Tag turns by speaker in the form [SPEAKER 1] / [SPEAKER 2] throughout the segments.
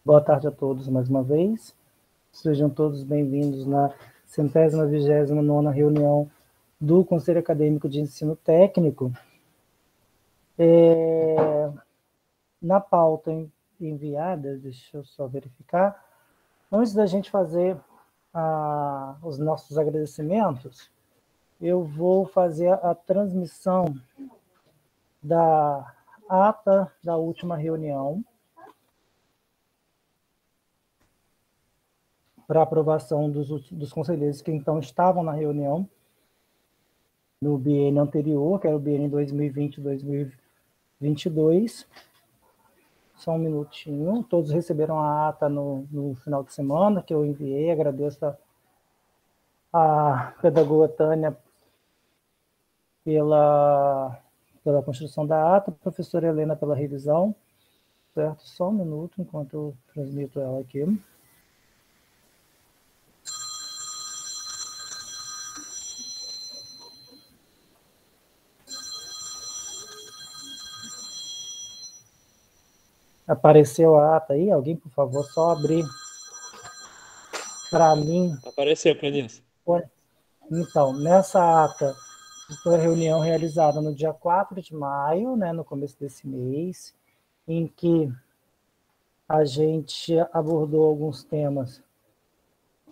[SPEAKER 1] Boa tarde a todos mais uma vez. Sejam todos bem-vindos na 129ª reunião do Conselho Acadêmico de Ensino Técnico. Na pauta enviada, deixa eu só verificar, antes da gente fazer os nossos agradecimentos, eu vou fazer a transmissão da ata da última reunião, para aprovação dos conselheiros que então estavam na reunião no biênio anterior, que era o biênio 2020-2022. Só um minutinho. Todos receberam a ata no final de semana, que eu enviei. Agradeço a pedagoga Tânia pela construção da ata, a professora Helena pela revisão. Certo? Só um minuto, enquanto eu transmito ela aqui. Apareceu a ata aí? Alguém, por favor, só abrir para mim.
[SPEAKER 2] Apareceu, Clenilson.
[SPEAKER 1] Então, nessa ata, foi a reunião realizada no dia 4 de maio, né, no começo desse mês, em que a gente abordou alguns temas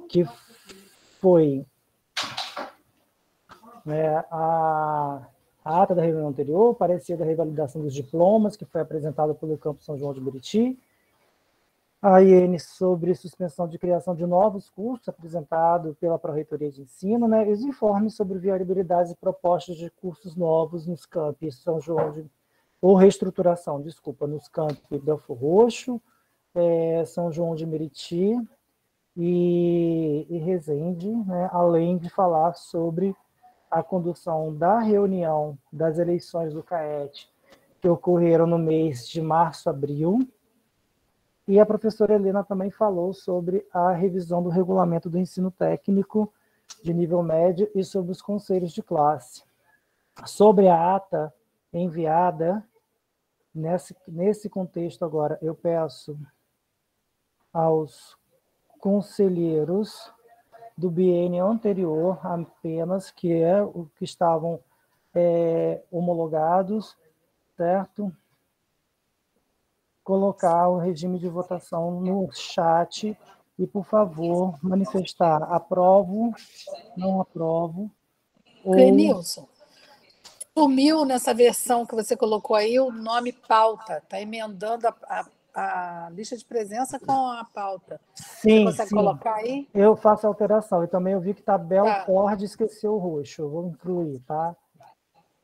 [SPEAKER 1] que foi, né, a ata da reunião anterior, parecia da revalidação dos diplomas, que foi apresentada pelo Campo São João de Meriti, a IN sobre suspensão de criação de novos cursos, apresentado pela Pró-Reitoria de Ensino, né, e os informes sobre viabilidades e propostas de cursos novos nos campi São João de... ou reestruturação, desculpa, nos campi Belfor Roxo, São João de Meriti e Resende, né, além de falar sobre a condução da reunião das eleições do CAET, que ocorreram no mês de março, abril. E a professora Helena também falou sobre a revisão do regulamento do ensino técnico de nível médio e sobre os conselhos de classe. Sobre a ata enviada, nesse contexto agora, eu peço aos conselheiros do biênio anterior apenas, que estavam homologados, certo? Colocar o regime de votação no chat e, por favor, manifestar aprovo, não aprovo.
[SPEAKER 3] Clenilson, sumiu nessa versão que você colocou aí o nome pauta, está emendando a lista de presença com a pauta.
[SPEAKER 1] Sim,
[SPEAKER 3] você consegue colocar aí?
[SPEAKER 1] Eu faço a alteração. E também eu vi que está Belford, esqueceu o roxo. Eu vou incluir, tá?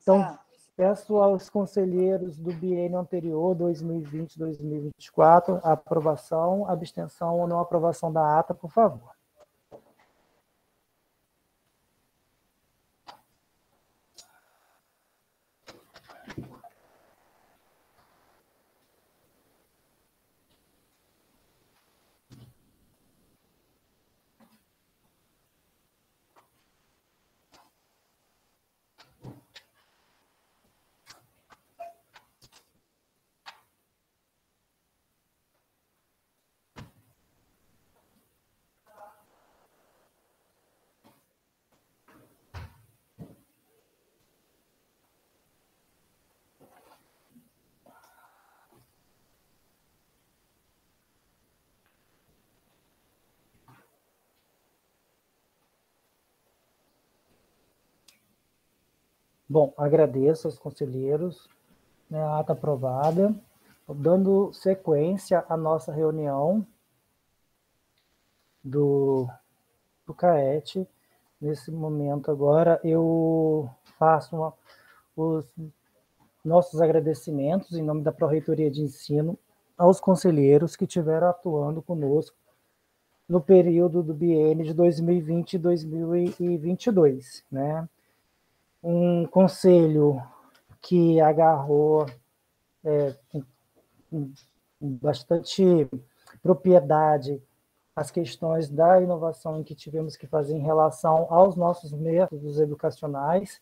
[SPEAKER 1] Então, peço aos conselheiros do biênio anterior, 2020-2024, aprovação, abstenção ou não aprovação da ata, por favor. Bom, agradeço aos conselheiros, né, a ata aprovada. Dando sequência à nossa reunião do CAET, nesse momento agora, eu faço os nossos agradecimentos em nome da Pró-Reitoria de Ensino aos conselheiros que estiveram atuando conosco no período do biênio de 2020 e 2022, né? Um conselho que agarrou com bastante propriedade as questões da inovação que tivemos que fazer em relação aos nossos métodos educacionais,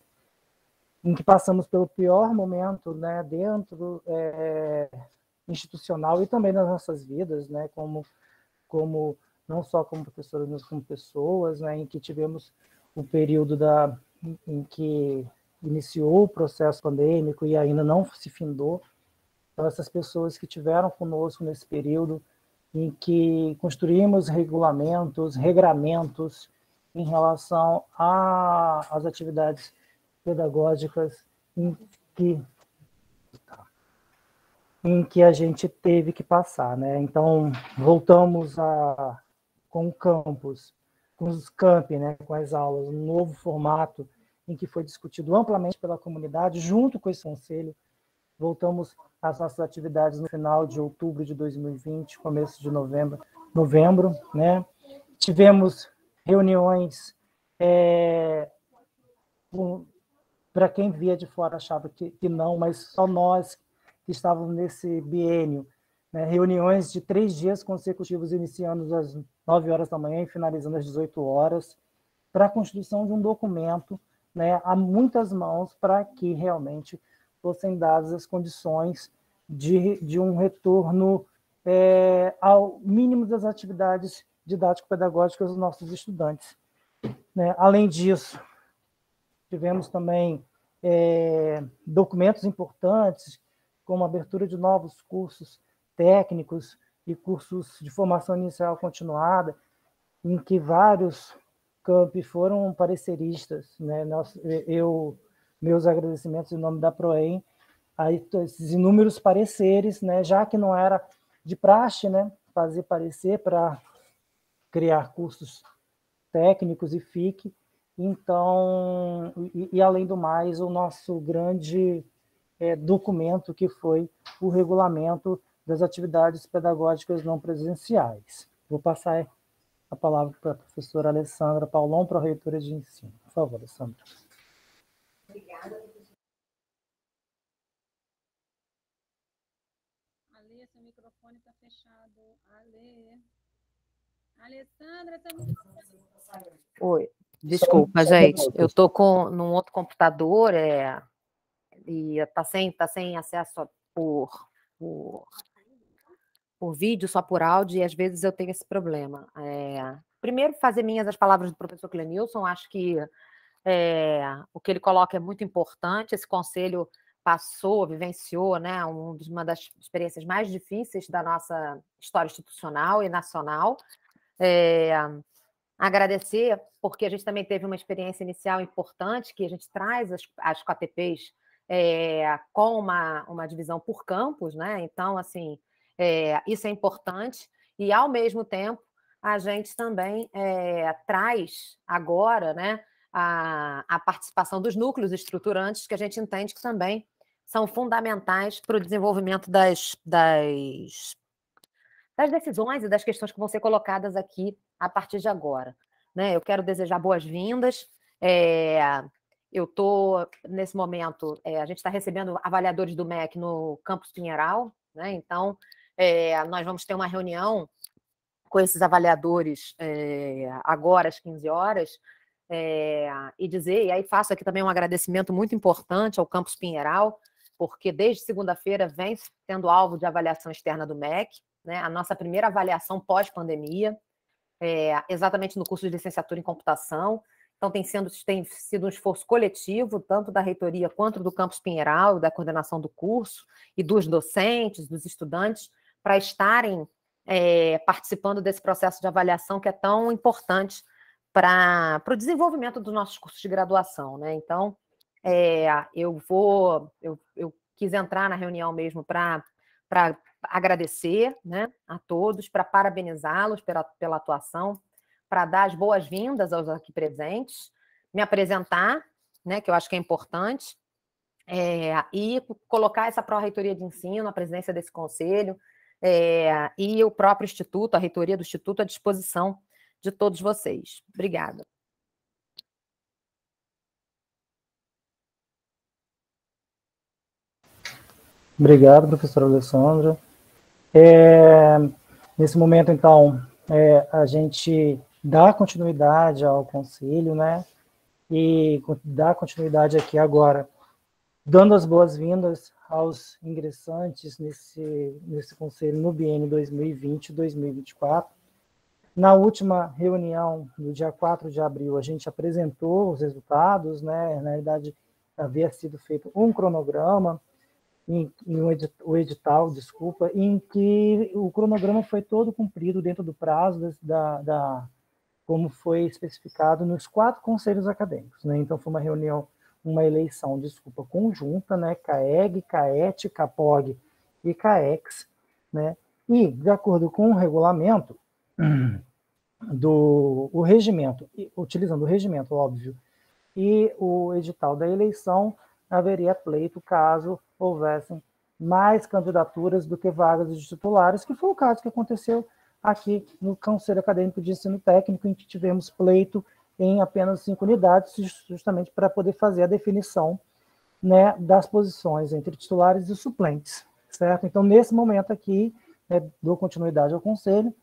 [SPEAKER 1] em que passamos pelo pior momento, né, dentro institucional e também nas nossas vidas, né, como não só como professores, mas como pessoas, né, em que tivemos o período em que iniciou o processo pandêmico e ainda não se findou. Então, essas pessoas que tiveram conosco nesse período, em que construímos regulamentos, regramentos em relação às atividades pedagógicas em que a gente teve que passar, né? Então, voltamos com o campus, com os campi, né? Com as aulas, um novo formato em que foi discutido amplamente pela comunidade, junto com esse conselho. Voltamos às nossas atividades no final de outubro de 2020, começo de novembro, né? Tivemos reuniões, para quem via de fora achava que não, mas só nós que estávamos nesse biênio, né? Reuniões de 3 dias consecutivos, iniciando às 9 horas da manhã e finalizando às 18 horas, para a construção de um documento, né, a muitas mãos, para que realmente fossem dadas as condições de um retorno ao mínimo das atividades didático-pedagógicas dos nossos estudantes, né? Além disso, tivemos também documentos importantes, como a abertura de novos cursos técnicos e cursos de formação inicial continuada, em que vários campi foram pareceristas, né? Meus agradecimentos em nome da Proem, a esses inúmeros pareceres, né? Já que não era de praxe, né, fazer parecer para criar cursos técnicos e FIC. Então, e além do mais, o nosso grande documento, que foi o regulamento das atividades pedagógicas não presenciais. Vou passar a palavra para a professora Alessandra Paulon, pró-reitora de ensino. Por favor, Alessandra.
[SPEAKER 2] Obrigada, professora. Ale, seu microfone está fechado. Ale. Alessandra, seu microfone.
[SPEAKER 4] Oi, desculpa, gente. Eu estou num outro computador e está sem acesso por vídeo, só por áudio, e às vezes eu tenho esse problema. Primeiro, fazer minhas as palavras do professor Clenilson, acho que o que ele coloca é muito importante. Esse conselho vivenciou, né, uma das experiências mais difíceis da nossa história institucional e nacional. Agradecer, porque a gente também teve uma experiência inicial importante, que a gente traz as KTPs com uma divisão por campus, né? Então, assim, isso é importante, e, ao mesmo tempo, a gente também traz agora, né, a participação dos núcleos estruturantes, que a gente entende que também são fundamentais para o desenvolvimento das decisões e das questões que vão ser colocadas aqui a partir de agora, né? Eu quero desejar boas-vindas. Eu estou, nesse momento, a gente está recebendo avaliadores do MEC no Campus Pinheiral, né? Então, nós vamos ter uma reunião com esses avaliadores agora às 15 horas, e aí faço aqui também um agradecimento muito importante ao Campus Pinheiral, porque desde segunda-feira vem sendo alvo de avaliação externa do MEC, né? A nossa primeira avaliação pós-pandemia, exatamente no curso de licenciatura em computação. Então, tem sido um esforço coletivo, tanto da reitoria quanto do Campus Pinheiral, da coordenação do curso, e dos docentes, dos estudantes, para estarem participando desse processo de avaliação que é tão importante para o desenvolvimento dos nossos cursos de graduação, né? Então, eu quis entrar na reunião mesmo para agradecer, né, a todos, para parabenizá-los pela atuação, para dar as boas-vindas aos aqui presentes, me apresentar, né, que eu acho que é importante, e colocar essa pró-reitoria de ensino, a presidência desse conselho, e o próprio instituto, a reitoria do instituto, à disposição de todos vocês. Obrigada.
[SPEAKER 1] Obrigado, professora Alessandra. Nesse momento, então, a gente dá continuidade ao conselho, né? E dá continuidade aqui agora, dando as boas-vindas aos ingressantes nesse conselho no biênio 2020-2024. Na última reunião, no dia 4 de abril, a gente apresentou os resultados, né? Na realidade, havia sido feito um cronograma, o edital, desculpa, em que o cronograma foi todo cumprido dentro do prazo como foi especificado nos 4 conselhos acadêmicos, né? Então, foi uma eleição, conjunta, né? CAEG, CAET, CAPOG e CAEX, né? E, de acordo com o regulamento o regimento, utilizando o regimento, óbvio, e o edital da eleição, haveria pleito caso houvessem mais candidaturas do que vagas de titulares, que foi o caso que aconteceu aqui no Conselho Acadêmico de Ensino Técnico, em que tivemos pleito em apenas 5 unidades, justamente para poder fazer a definição, né, das posições entre titulares e suplentes, certo? Então, nesse momento aqui, né, dou continuidade ao Conselho,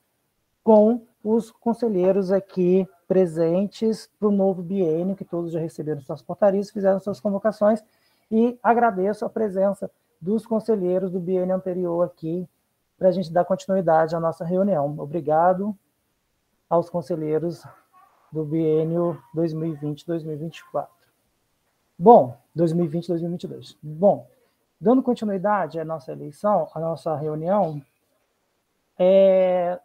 [SPEAKER 1] com os conselheiros aqui presentes para o novo biênio, que todos já receberam suas portarias, fizeram suas convocações, e agradeço a presença dos conselheiros do biênio anterior aqui, para a gente dar continuidade à nossa reunião. Obrigado aos conselheiros do biênio 2020-2024. Bom, 2020-2022. Bom, dando continuidade à nossa eleição, à nossa reunião,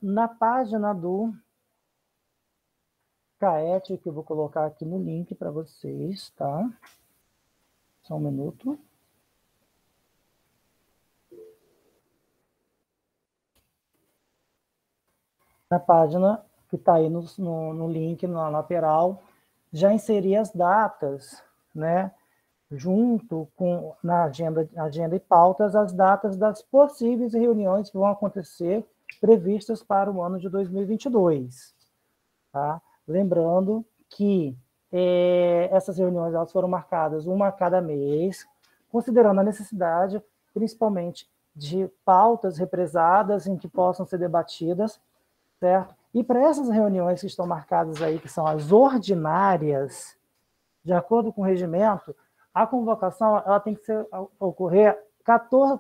[SPEAKER 1] na página do CAET, que eu vou colocar aqui no link para vocês, tá? Só um minuto. Na página que está aí no link, na lateral, já inseri as datas, né? Junto com, na agenda e pautas, as datas das possíveis reuniões que vão acontecer previstas para o ano de 2022. Tá? Lembrando que essas reuniões elas foram marcadas uma a cada mês, considerando a necessidade, principalmente, de pautas represadas em que possam ser debatidas, certo? E para essas reuniões que estão marcadas aí, que são as ordinárias, de acordo com o regimento, a convocação ela tem que ocorrer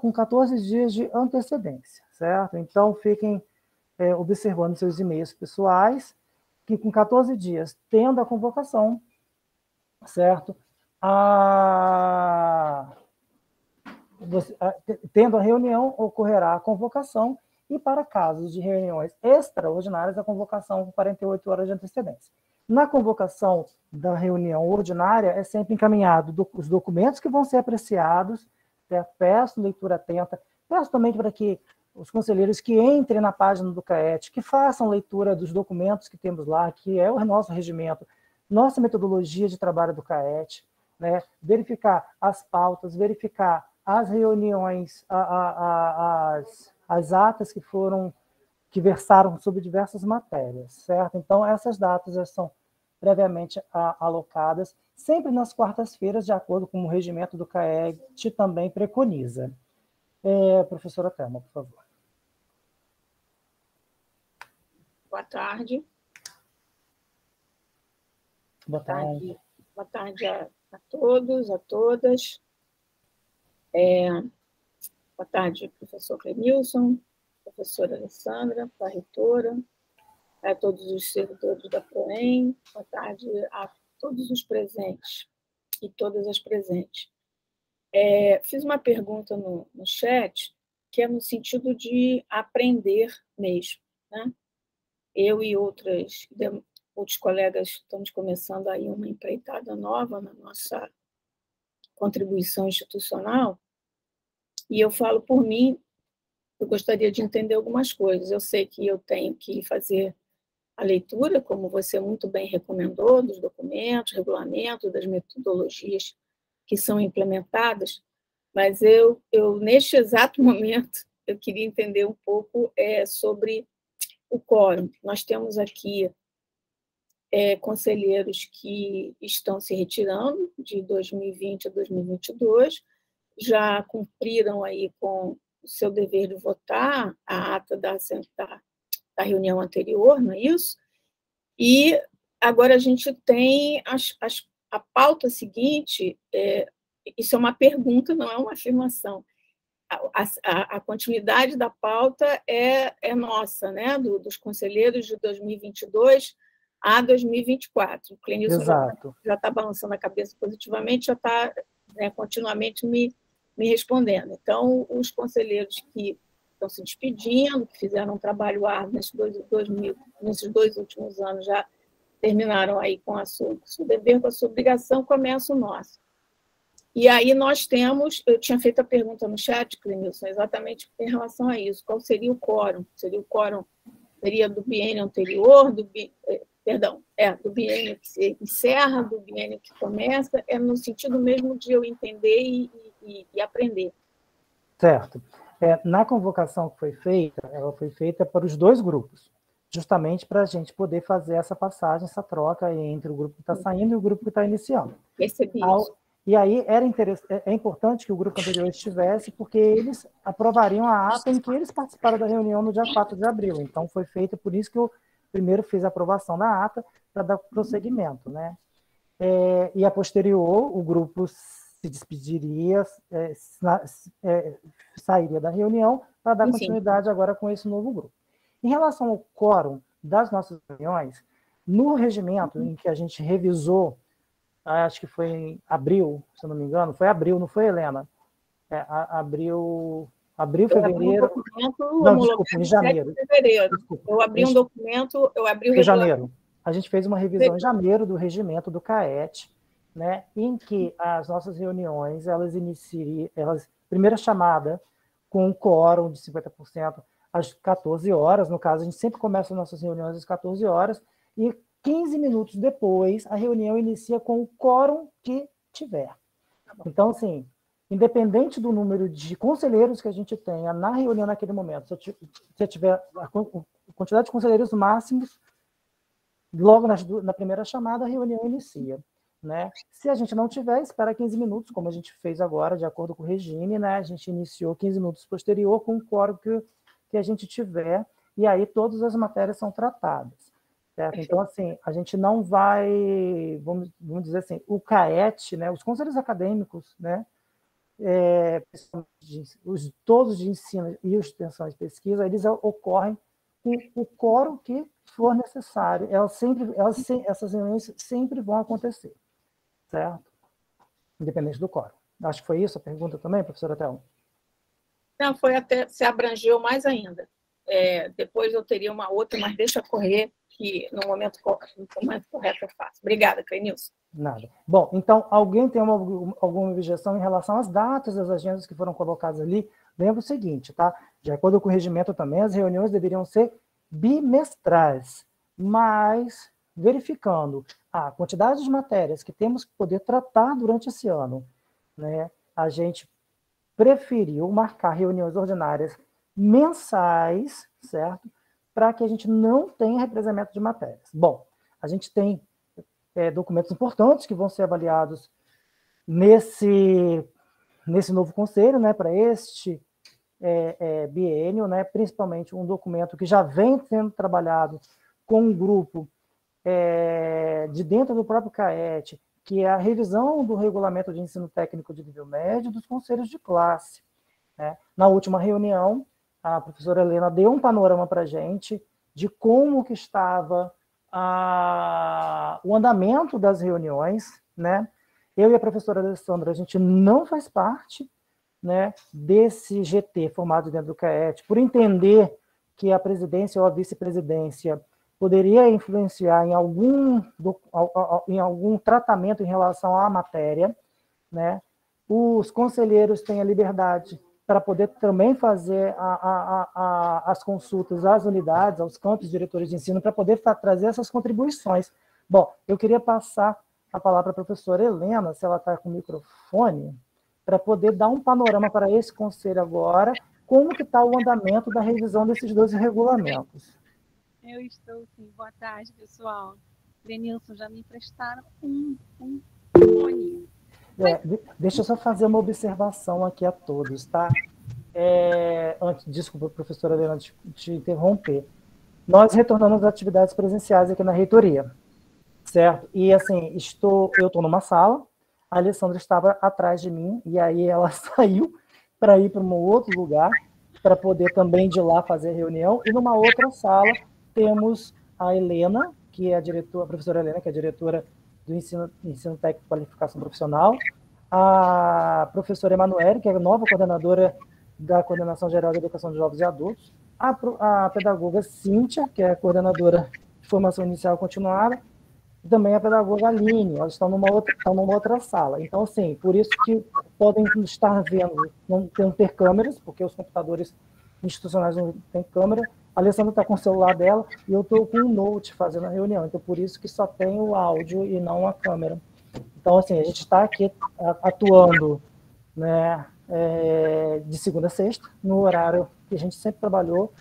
[SPEAKER 1] com 14 dias de antecedência, certo? Então, fiquem observando seus e-mails pessoais, que com 14 dias, tendo a convocação, certo? Tendo a reunião, ocorrerá a convocação, e para casos de reuniões extraordinárias, a convocação com 48 horas de antecedência. Na convocação da reunião ordinária, é sempre encaminhado os documentos que vão ser apreciados, certo? Peço leitura atenta, peço também para que os conselheiros que entrem na página do CAET, que façam leitura dos documentos que temos lá, que é o nosso regimento, nossa metodologia de trabalho do CAET, né? Verificar as pautas, verificar as reuniões, as atas que versaram sobre diversas matérias, certo? Então, essas datas já são previamente alocadas, sempre nas quartas-feiras, de acordo com o regimento do CAET também preconiza. Professora Thelma, por favor.
[SPEAKER 5] Boa tarde.
[SPEAKER 1] Boa tarde.
[SPEAKER 5] Boa tarde a todos, a todas. Boa tarde, professor Clemilson, professora Alessandra, a reitora, a todos os servidores da PROEM, boa tarde a todos os presentes e todas as presentes. Fiz uma pergunta no chat, que é no sentido de aprender mesmo, né? Eu e outros colegas estamos começando aí uma empreitada nova na nossa contribuição institucional, e eu falo por mim, eu gostaria de entender algumas coisas. Eu sei que eu tenho que fazer a leitura, como você muito bem recomendou, dos documentos, regulamentos, das metodologias que são implementadas, mas eu neste exato momento, eu queria entender um pouco sobre o quórum. Nós temos aqui conselheiros que estão se retirando de 2020 a 2022, já cumpriram aí com o seu dever de votar a ata da reunião anterior, não é isso? E agora a gente tem a pauta seguinte, isso é uma pergunta, não é uma afirmação. A continuidade da pauta é nossa, né? Dos conselheiros de 2022 a 2024. O Clenilson já está balançando a cabeça positivamente, já está, né, continuamente me respondendo. Então, os conselheiros que estão se despedindo, que fizeram um trabalho árduo nesses dois últimos anos, já terminaram aí com o seu dever, com a sua obrigação, começa o nosso. E aí nós temos, eu tinha feito a pergunta no chat, Clenilson, exatamente em relação a isso, qual seria o quórum? Seria do biênio anterior, do biênio que se encerra, do biênio que começa, no sentido mesmo de eu entender e aprender.
[SPEAKER 1] Certo. Na convocação que foi feita, ela foi feita para os dois grupos, justamente para a gente poder fazer essa passagem, essa troca entre o grupo que está saindo e o grupo que está iniciando.
[SPEAKER 5] Percebi isso.
[SPEAKER 1] E aí é importante que o grupo anterior estivesse, porque eles aprovariam a ata em que eles participaram da reunião no dia 4 de abril. Então, foi feito, por isso que eu primeiro fiz a aprovação da ata, para dar prosseguimento, né? E a posterior, o grupo se despediria, sairia da reunião, para dar continuidade agora com esse novo grupo. Em relação ao quórum das nossas reuniões, no regimento em que a gente revisou, acho que foi em abril, se eu não me engano, foi abril, não foi, Helena? Abril, fevereiro... Não, desculpa, em janeiro.
[SPEAKER 5] Eu abri um documento,
[SPEAKER 1] em janeiro. A gente fez uma revisão em janeiro do regimento do CAET, né, em que as nossas reuniões, elas primeira chamada com um quórum de 50% às 14 horas, no caso, a gente sempre começa as nossas reuniões às 14 horas, e 15 minutos depois, a reunião inicia com o quórum que tiver. Então, assim, independente do número de conselheiros que a gente tenha na reunião naquele momento, se eu tiver a quantidade de conselheiros máximos, logo na primeira chamada, a reunião inicia. Né? Se a gente não tiver, espera 15 minutos, como a gente fez agora, de acordo com o regime, né? A gente iniciou 15 minutos posterior com o quórum que a gente tiver, e aí todas as matérias são tratadas. Certo? Então, assim, a gente não vai, vamos dizer assim, o CAET, né, os conselhos acadêmicos, né, todos de ensino e os de extensão e pesquisa, eles ocorrem com o quórum que for necessário. Essas reuniões sempre vão acontecer, certo? Independente do quórum. Acho que foi isso a pergunta também, professora Thelma?
[SPEAKER 5] Não, foi até, se abrangeu mais ainda. Depois eu teria uma outra, mas deixa correr, que no momento correto eu faço. Obrigada, Clenilson.
[SPEAKER 1] Nada. Bom, então, alguém tem alguma objeção em relação às datas das agendas que foram colocadas ali? Lembra o seguinte, tá? De acordo com o regimento também, as reuniões deveriam ser bimestrais, mas verificando a quantidade de matérias que temos que poder tratar durante esse ano, né? A gente preferiu marcar reuniões ordinárias mensais, certo? Para que a gente não tenha represamento de matérias. Bom, a gente tem documentos importantes que vão ser avaliados nesse novo conselho, né, para este biênio, né, principalmente um documento que já vem sendo trabalhado com um grupo de dentro do próprio CAET, que é a revisão do regulamento de ensino técnico de nível médio dos conselhos de classe. Né? Na última reunião, a professora Helena deu um panorama para a gente de como que estava o andamento das reuniões, né? Eu e a professora Alessandra, a gente não faz parte, né, desse GT formado dentro do CAET, por entender que a presidência ou a vice-presidência poderia influenciar em algum tratamento em relação à matéria, né? Os conselheiros têm a liberdade para poder também fazer as consultas às unidades, aos campos diretores de ensino, para poder trazer essas contribuições. Bom, eu queria passar a palavra para a professora Helena, se ela está com o microfone, para poder dar um panorama para esse conselho agora, como que está o andamento da revisão desses dois regulamentos.
[SPEAKER 2] Eu estou sim. Boa tarde, pessoal. Clenilson, já me emprestaram um fone.
[SPEAKER 1] Deixa eu só fazer uma observação aqui a todos, tá? Desculpa, professora Helena, te interromper. Nós retornamos às atividades presenciais aqui na reitoria, certo? E, assim, eu estou numa sala, a Alessandra estava atrás de mim, e aí ela saiu para ir para um outro lugar, para poder também de lá fazer reunião, e numa outra sala temos a Helena, que é a diretora, a professora Helena, que é a diretora do ensino técnico e qualificação profissional, a professora Emanuele, que é a nova coordenadora da Coordenação Geral de Educação de Jovens e Adultos, a pedagoga Cíntia, que é a coordenadora de formação inicial continuada, e também a pedagoga Aline, elas estão numa outra sala. Então, assim, por isso que podem estar vendo, não ter câmeras, porque os computadores institucionais não têm câmera. A Alessandra está com o celular dela e eu estou com um note fazendo a reunião. Então, por isso que só tem o áudio e não a câmera. Então, assim, a gente está aqui atuando, né, de segunda a sexta, no horário que a gente sempre trabalhou,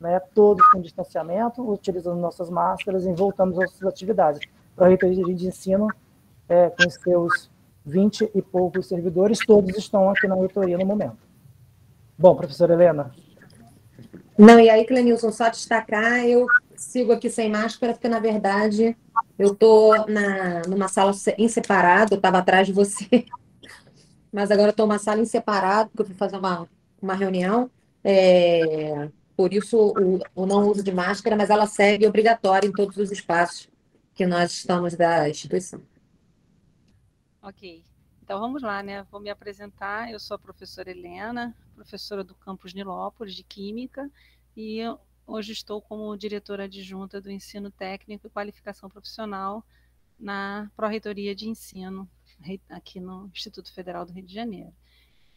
[SPEAKER 1] né, todos com distanciamento, utilizando nossas máscaras e voltamos às suas atividades. Para a Reitoria de Ensino, com seus 20 e poucos servidores, todos estão aqui na reitoria no momento. Bom, professora Helena.
[SPEAKER 4] Não, e aí, Clenilson, só destacar, eu sigo aqui sem máscara, porque, na verdade, eu estou numa sala em separado, eu estava atrás de você, mas agora estou numa sala em separado, porque eu fui fazer uma reunião, por isso o não uso de máscara, mas ela segue obrigatória em todos os espaços que nós estamos da instituição.
[SPEAKER 2] Ok. Então vamos lá, né? Vou me apresentar. Eu sou a professora Helena, professora do campus Nilópolis de Química, e hoje estou como diretora adjunta do Ensino Técnico e Qualificação Profissional na Pró-Reitoria de Ensino, aqui no Instituto Federal do Rio de Janeiro.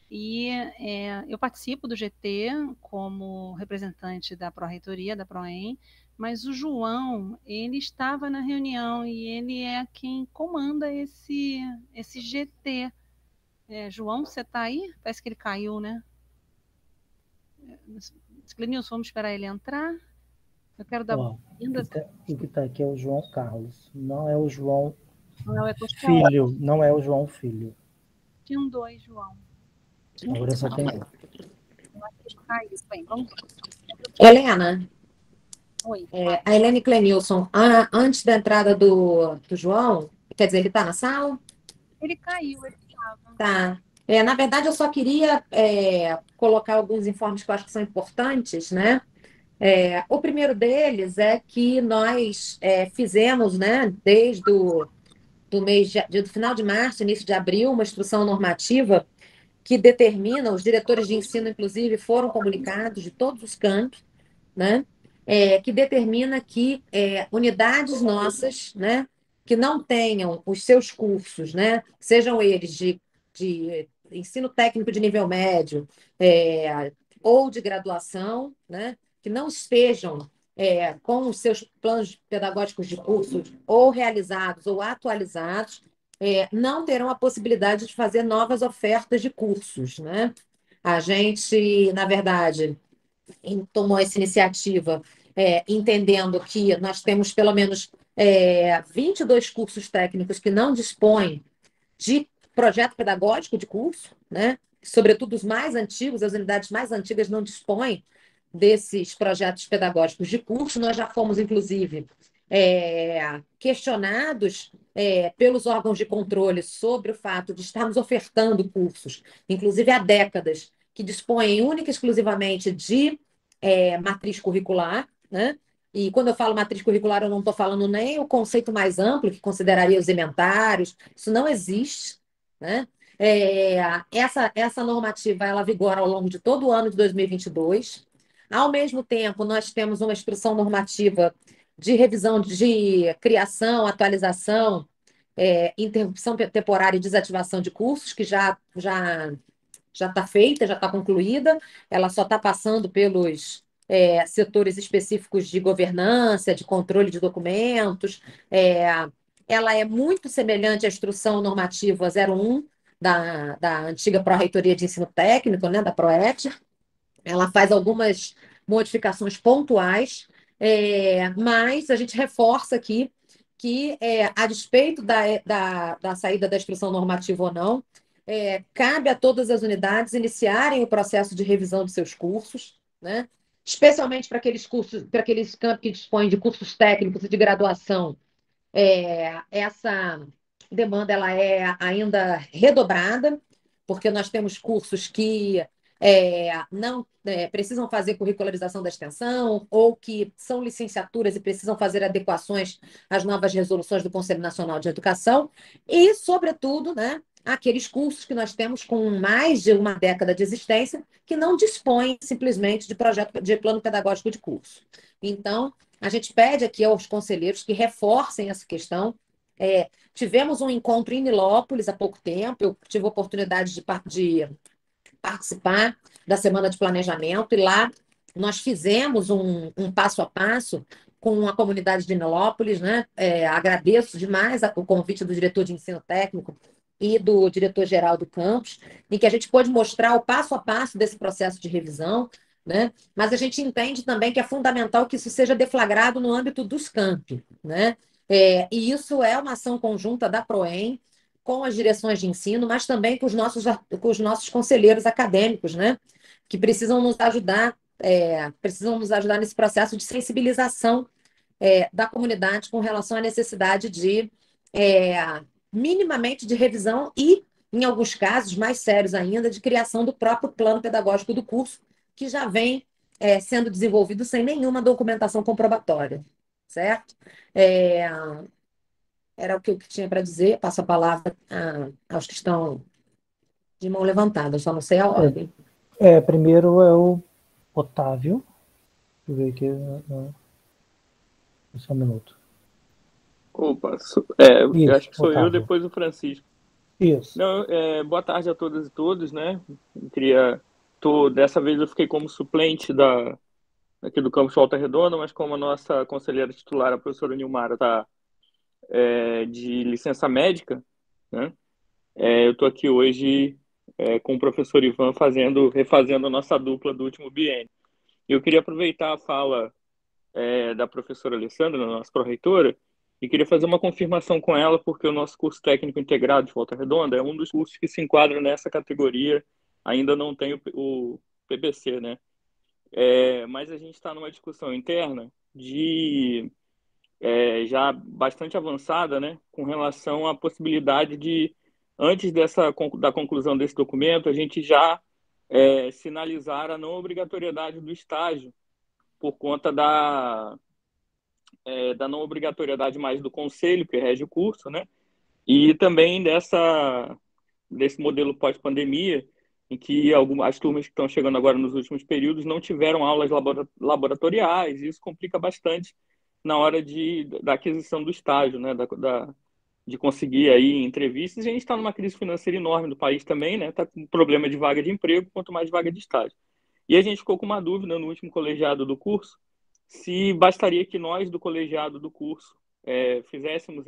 [SPEAKER 2] E eu participo do GT como representante da Pró-Reitoria, da PROEM, mas o João, ele estava na reunião e ele é quem comanda esse GT. João, você está aí? Parece que ele caiu, né? Clenilson, vamos esperar ele entrar? Eu quero dar boas-vindas.
[SPEAKER 1] O que está aqui é o João Carlos, não é o João
[SPEAKER 2] Não,
[SPEAKER 1] Filho, não é o João Filho.
[SPEAKER 2] Tinham dois, João.
[SPEAKER 1] Agora só tem um.
[SPEAKER 2] Eu acho que caiu. Bem, vamos.
[SPEAKER 4] Helena.
[SPEAKER 2] Oi.
[SPEAKER 4] A Helena e Clenilson, antes da entrada do João, quer dizer, ele está na sala?
[SPEAKER 2] Ele caiu, ele estava.
[SPEAKER 4] Tá. Na verdade, eu só queria colocar alguns informes que eu acho que são importantes, né? O primeiro deles é que nós fizemos, né, desde do mês do final de março, início de abril, uma instrução normativa que determina, os diretores de ensino, inclusive, foram comunicados de todos os cantos, né? Que determina que unidades nossas, né, que não tenham os seus cursos, né, sejam eles de ensino técnico de nível médio ou de graduação, né, que não estejam com os seus planos pedagógicos de cursos ou realizados ou atualizados, não terão a possibilidade de fazer novas ofertas de cursos, né? A gente, na verdade, tomou essa iniciativa entendendo que nós temos pelo menos 22 cursos técnicos que não dispõem de projeto pedagógico de curso, né? Sobretudo os mais antigos, as unidades mais antigas não dispõem desses projetos pedagógicos de curso. Nós já fomos, inclusive, questionados pelos órgãos de controle sobre o fato de estarmos ofertando cursos, inclusive há décadas, que dispõem única e exclusivamente de matriz curricular, né? E quando eu falo matriz curricular, eu não estou falando nem o conceito mais amplo, que consideraria os elementários, isso não existe, né? Essa normativa ela vigora ao longo de todo o ano de 2022. Ao mesmo tempo, nós temos uma instrução normativa de revisão de criação, atualização, interrupção temporária e desativação de cursos, que já está feita, já está concluída, ela só está passando pelos setores específicos de governança, de controle de documentos. Ela é muito semelhante à instrução normativa 01 da antiga Pró-Reitoria de Ensino Técnico, né, da PROET. Ela faz algumas modificações pontuais, mas a gente reforça aqui que, a despeito da saída da instrução normativa ou não, cabe a todas as unidades iniciarem o processo de revisão de seus cursos, né? Especialmente para aqueles cursos, para aqueles campos que dispõem de cursos técnicos e de graduação. demanda ela é ainda redobrada, porque nós temos cursos que não precisam fazer curricularização da extensão ou que são licenciaturas e precisam fazer adequações às novas resoluções do Conselho Nacional de Educação e, sobretudo, né, aqueles cursos que nós temos com mais de uma década de existência que não dispõem simplesmente de projeto de plano pedagógico de curso. Então, a gente pede aqui aos conselheiros que reforcem essa questão. Tivemos um encontro em Nilópolis há pouco tempo, eu tive a oportunidade de participar da Semana de Planejamento, e lá nós fizemos um passo a passo com a comunidade de Nilópolis, né? Agradeço demais o convite do diretor de ensino técnico e do diretor-geral do campus, em que a gente pôde mostrar o passo a passo desse processo de revisão, né? Mas a gente entende também que é fundamental que isso seja deflagrado no âmbito dos campi, né? E isso é uma ação conjunta da PROEM com as direções de ensino, mas também com os nossos conselheiros acadêmicos, né? Que precisam nos ajudar nesse processo de sensibilização da comunidade com relação à necessidade de minimamente de revisão e, em alguns casos, mais sérios ainda, de criação do próprio plano pedagógico do curso, que já vem sendo desenvolvido sem nenhuma documentação comprobatória, certo? Era o que eu tinha para dizer. Passo a palavra aos que estão de mão levantada, eu só não sei a ordem.
[SPEAKER 1] Primeiro é o Otávio. Deixa eu ver aqui. Só um minuto.
[SPEAKER 6] Opa, eu
[SPEAKER 1] Isso,
[SPEAKER 6] acho que sou
[SPEAKER 1] Otávio.
[SPEAKER 6] eu, depois o Francisco.
[SPEAKER 1] Isso.
[SPEAKER 6] Não, boa tarde a todas e todos, né? Dessa vez eu fiquei como suplente aqui do campus Volta Redonda, mas como a nossa conselheira titular, a professora Nilmara, está de licença médica, né? Eu estou aqui hoje com o professor Ivan refazendo a nossa dupla do último biênio. Eu queria aproveitar a fala da professora Alessandra, nossa pró-reitora, e queria fazer uma confirmação com ela, porque o nosso curso técnico integrado de Volta Redonda é um dos cursos que se enquadra nessa categoria, ainda não tem o PBC, né? Mas a gente está numa discussão interna já bastante avançada, né, com relação à possibilidade de, antes da conclusão desse documento, a gente já sinalizar a não obrigatoriedade do estágio, por conta da não obrigatoriedade mais do conselho, que rege o curso, né, e também desse modelo pós-pandemia, em que as turmas que estão chegando agora nos últimos períodos não tiveram aulas laboratoriais, e isso complica bastante na hora da aquisição do estágio, né, de conseguir aí entrevistas. E a gente está numa crise financeira enorme do país também, né, está com problema de vaga de emprego, quanto mais vaga de estágio. E a gente ficou com uma dúvida no último colegiado do curso, se bastaria que nós do colegiado do curso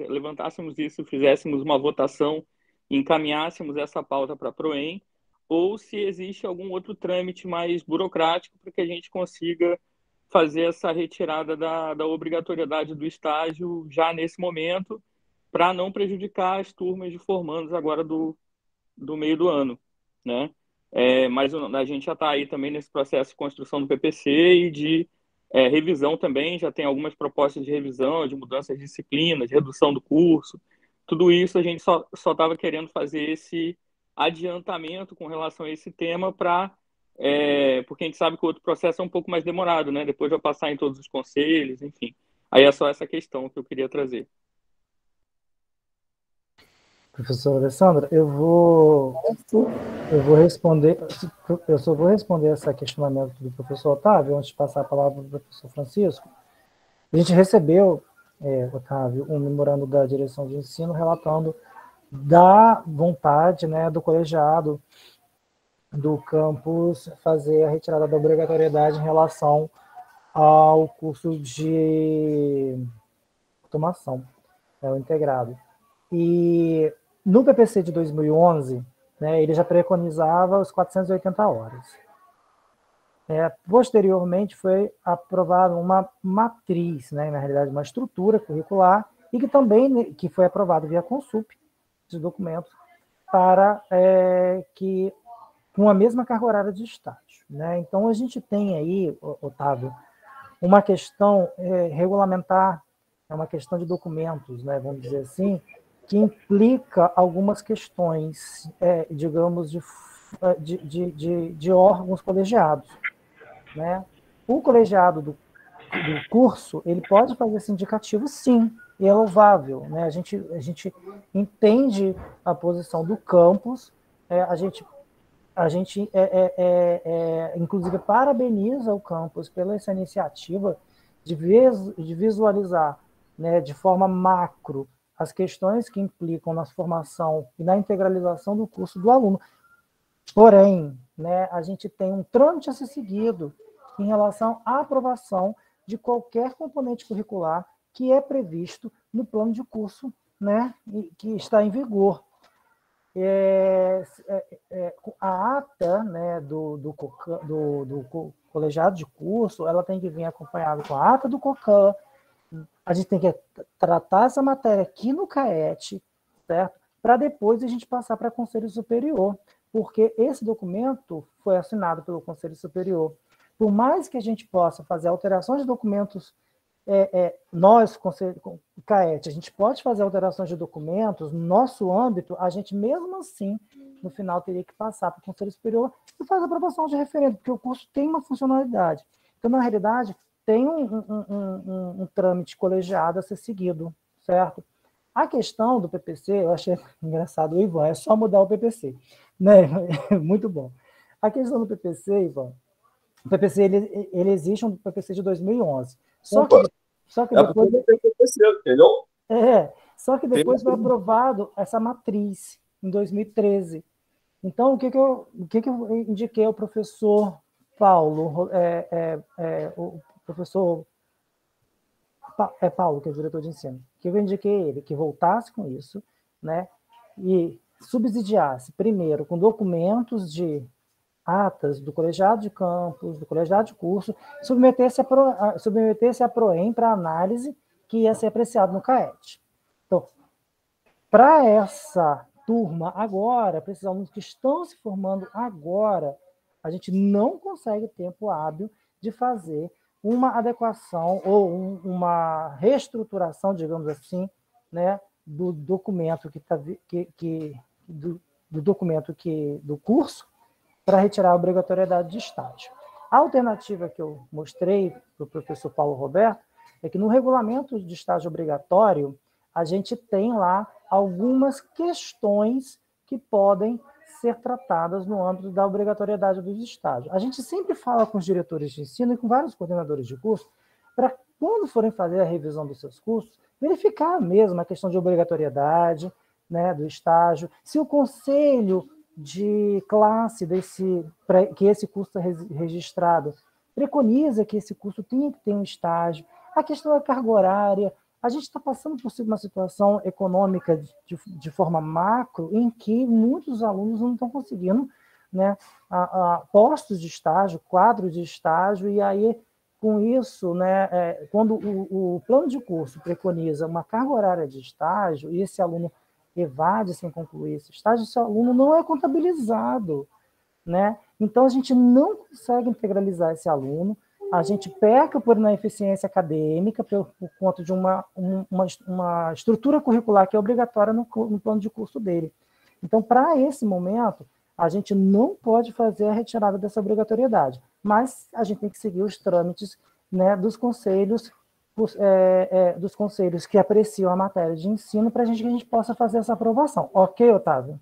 [SPEAKER 6] levantássemos isso, fizéssemos uma votação, encaminhássemos essa pauta para a PROEM, ou se existe algum outro trâmite mais burocrático para que a gente consiga fazer essa retirada da obrigatoriedade do estágio já nesse momento, para não prejudicar as turmas de formandos agora do meio do ano, né? Mas a gente já está aí também nesse processo de construção do PPC e de revisão também, já tem algumas propostas de revisão, de mudanças de disciplinas, de redução do curso. Tudo isso a gente só estava querendo fazer esse adiantamento com relação a esse tema porque a gente sabe que o outro processo é um pouco mais demorado, né? Depois vai passar em todos os conselhos, enfim. Aí é só essa questão que eu queria trazer.
[SPEAKER 1] Professora Alessandra, eu vou responder, eu só vou responder esse questionamento do professor Otávio, antes de passar a palavra para o professor Francisco. A gente recebeu, Otávio, um memorando da direção de ensino relatando da vontade, né, do colegiado do campus fazer a retirada da obrigatoriedade em relação ao curso de automação, o integrado. E no PPC de 2011, né, ele já preconizava os 480 horas. Posteriormente, foi aprovada uma matriz, né, na realidade, uma estrutura curricular, e que também que foi aprovado via Consup, de documentos, para que com a mesma carga horária de estágio, né? Então, a gente tem aí, Otávio, uma questão regulamentar, é uma questão de documentos, né, vamos dizer assim, que implica algumas questões, digamos, de órgãos colegiados, né? O colegiado do curso, ele pode fazer esse indicativo, sim, e é louvável, né? A gente entende a posição do campus, a gente inclusive, parabeniza o campus pela essa iniciativa de visualizar, né, de forma macro as questões que implicam na formação e na integralização do curso do aluno. Porém, né, a gente tem um trâmite a ser seguido em relação à aprovação de qualquer componente curricular que é previsto no plano de curso, né, que está em vigor. A ata, né, do colegiado de curso, ela tem que vir acompanhada com a ata do COCAN. A gente tem que tratar essa matéria aqui no CAET, certo? Para depois a gente passar para o Conselho Superior, porque esse documento foi assinado pelo Conselho Superior. Por mais que a gente possa fazer alterações de documentos, nós, CAET, a gente pode fazer alterações de documentos no nosso âmbito, a gente mesmo assim, no final, teria que passar para o Conselho Superior e fazer a aprovação de referendo, porque o curso tem uma funcionalidade. Então, na realidade, tem um trâmite colegiado a ser seguido, certo? A questão do PPC, eu achei engraçado, o Ivan, é só mudar o PPC, né? Muito bom. A questão do PPC, Ivan, o PPC, ele existe um PPC de 2011. Só que depois...
[SPEAKER 7] PPC, entendeu?
[SPEAKER 1] Só que depois foi aprovado essa matriz, em 2013. Então, o que eu indiquei ao professor Paulo, o professor Paulo, que é o diretor de ensino, que eu indiquei a ele que voltasse com isso, né, e subsidiasse, primeiro, com documentos de atas do colegiado de campus, do colegiado de curso, submetesse a PROEM para análise, que ia ser apreciado no CAET. Então, para essa turma agora, para esses alunos que estão se formando agora, a gente não consegue tempo hábil de fazer uma adequação ou uma reestruturação, digamos assim, né, do documento do curso para retirar a obrigatoriedade de estágio. A alternativa que eu mostrei para o professor Paulo Roberto é que no regulamento de estágio obrigatório a gente tem lá algumas questões que podem ser tratadas no âmbito da obrigatoriedade dos estágios. A gente sempre fala com os diretores de ensino e com vários coordenadores de curso para, quando forem fazer a revisão dos seus cursos, verificar mesmo a questão de obrigatoriedade, né, do estágio, se o conselho de classe que esse curso é registrado preconiza que esse curso tenha que ter um estágio, a questão da carga horária. A gente está passando por uma situação econômica de forma macro em que muitos alunos não estão conseguindo, né, postos de estágio, quadros de estágio, e aí, com isso, né, quando o plano de curso preconiza uma carga horária de estágio e esse aluno evade sem concluir esse estágio, esse aluno não é contabilizado, né? Então, a gente não consegue integralizar esse aluno, a gente peca por ineficiência acadêmica por conta de uma estrutura curricular que é obrigatória no plano de curso dele. Então, para esse momento, a gente não pode fazer a retirada dessa obrigatoriedade, mas a gente tem que seguir os trâmites, né, dos conselhos que apreciam a matéria de ensino para que a gente possa fazer essa aprovação. Ok, Otávio?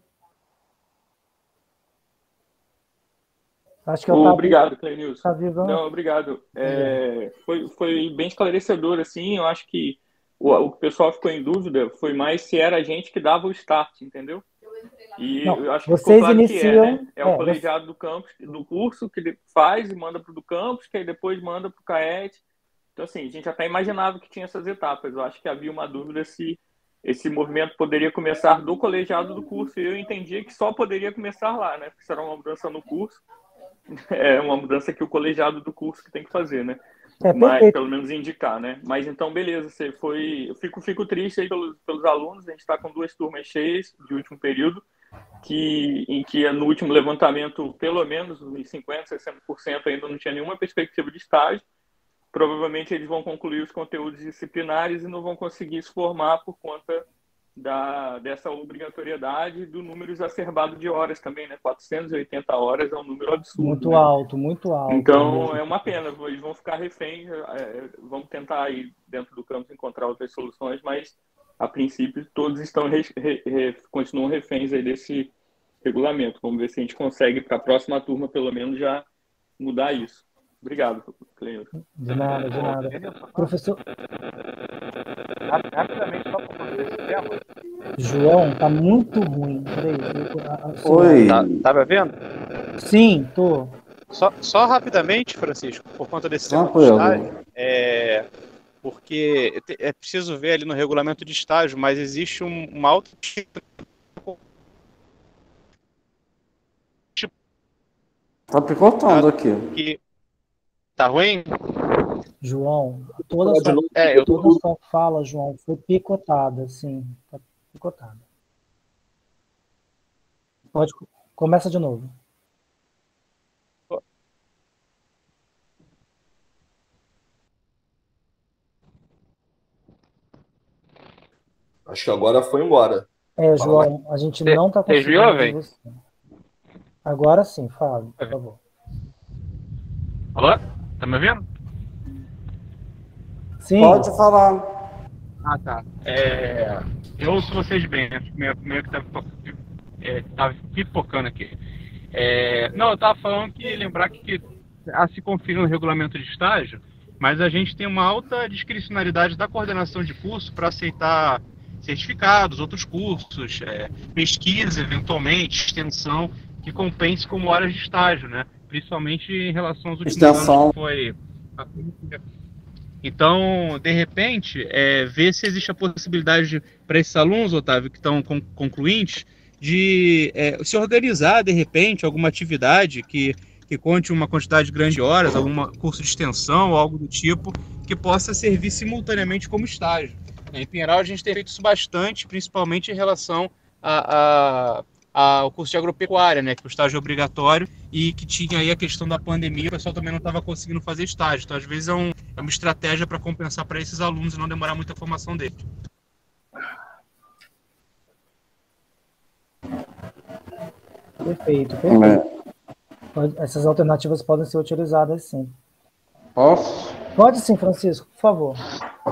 [SPEAKER 6] Acho que obrigado, Cleilson.
[SPEAKER 1] Tá vivo?
[SPEAKER 6] Não, obrigado. Foi bem esclarecedor, assim. Eu acho que o pessoal ficou em dúvida foi mais se era a gente que dava o start, entendeu? E não, eu acho que
[SPEAKER 1] vocês
[SPEAKER 6] ficou claro
[SPEAKER 1] iniciam,
[SPEAKER 6] que é o colegiado do campus, do curso, que faz e manda para o do campus, que aí depois manda para o CAET. Então, assim, a gente até imaginava que tinha essas etapas. Eu acho que havia uma dúvida se esse movimento poderia começar do colegiado do curso. E eu entendia que só poderia começar lá, né? Porque será uma mudança no curso. É uma mudança que o colegiado do curso que tem que fazer, né? Mas, pelo menos indicar, né? Mas então, beleza, você foi... Eu fico triste aí pelos alunos. A gente está com 2 turmas cheias de último período, em que no último levantamento, pelo menos uns 50%, 60% ainda não tinha nenhuma perspectiva de estágio. Provavelmente eles vão concluir os conteúdos disciplinares e não vão conseguir se formar por conta dessa obrigatoriedade do número exacerbado de horas também, né? 480 horas é um número absurdo.
[SPEAKER 1] Muito
[SPEAKER 6] né?
[SPEAKER 1] alto, muito alto.
[SPEAKER 6] Então, é uma pena, eles vão ficar reféns, vamos tentar aí dentro do campus encontrar outras soluções, mas a princípio todos estão continuam reféns aí desse regulamento. Vamos ver se a gente consegue para a próxima turma pelo menos já mudar isso. Obrigado, Cleilson.
[SPEAKER 1] De nada, de nada. Professor
[SPEAKER 7] Rapidamente, só para fazer esse tema.
[SPEAKER 1] João, tá muito ruim. Peraí.
[SPEAKER 8] Oi.
[SPEAKER 7] Tá me vendo?
[SPEAKER 1] Sim, tô.
[SPEAKER 7] Só rapidamente, Francisco, por conta desse tema do
[SPEAKER 8] Tranquilo.
[SPEAKER 7] estágio, porque é preciso ver ali no regulamento de estágio, mas existe uma alta
[SPEAKER 8] Tá picotando aqui.
[SPEAKER 7] que tá ruim.
[SPEAKER 1] João, toda a sua fala, João, foi picotada, sim. Tá picotada. Começa de novo.
[SPEAKER 9] Acho que agora foi embora.
[SPEAKER 1] João, a gente não tá
[SPEAKER 7] Vocês me
[SPEAKER 1] conseguindo
[SPEAKER 7] ouvem?
[SPEAKER 1] ouvir você. Agora sim, fala, por favor.
[SPEAKER 7] Alô? Tá me ouvindo?
[SPEAKER 1] Sim.
[SPEAKER 8] Pode falar.
[SPEAKER 7] Ah, tá. Eu ouço vocês bem, né? Meio que tava pipocando aqui. Não, eu tava falando que lembrar que se confirma no regulamento de estágio, mas a gente tem uma alta discricionalidade da coordenação de curso para aceitar certificados, outros cursos, pesquisa, eventualmente, extensão, que compense como horas de estágio, né? Principalmente em relação aos últimos anos que foi... Então, de repente, ver se existe a possibilidade para esses alunos, Otávio, que estão concluintes, de se organizar, de repente, alguma atividade que conte uma quantidade grande de horas, algum curso de extensão, algo do tipo, que possa servir simultaneamente como estágio. Em Pinheiral, a gente tem feito isso bastante, principalmente em relação ao curso de agropecuária, né, que o estágio é obrigatório e que tinha aí a questão da pandemia, o pessoal também não estava conseguindo fazer estágio. Então, às vezes, é uma estratégia para compensar para esses alunos e não demorar muita formação deles.
[SPEAKER 1] Perfeito. Essas alternativas podem ser utilizadas, sim.
[SPEAKER 8] Posso?
[SPEAKER 1] Pode sim, Francisco, por favor.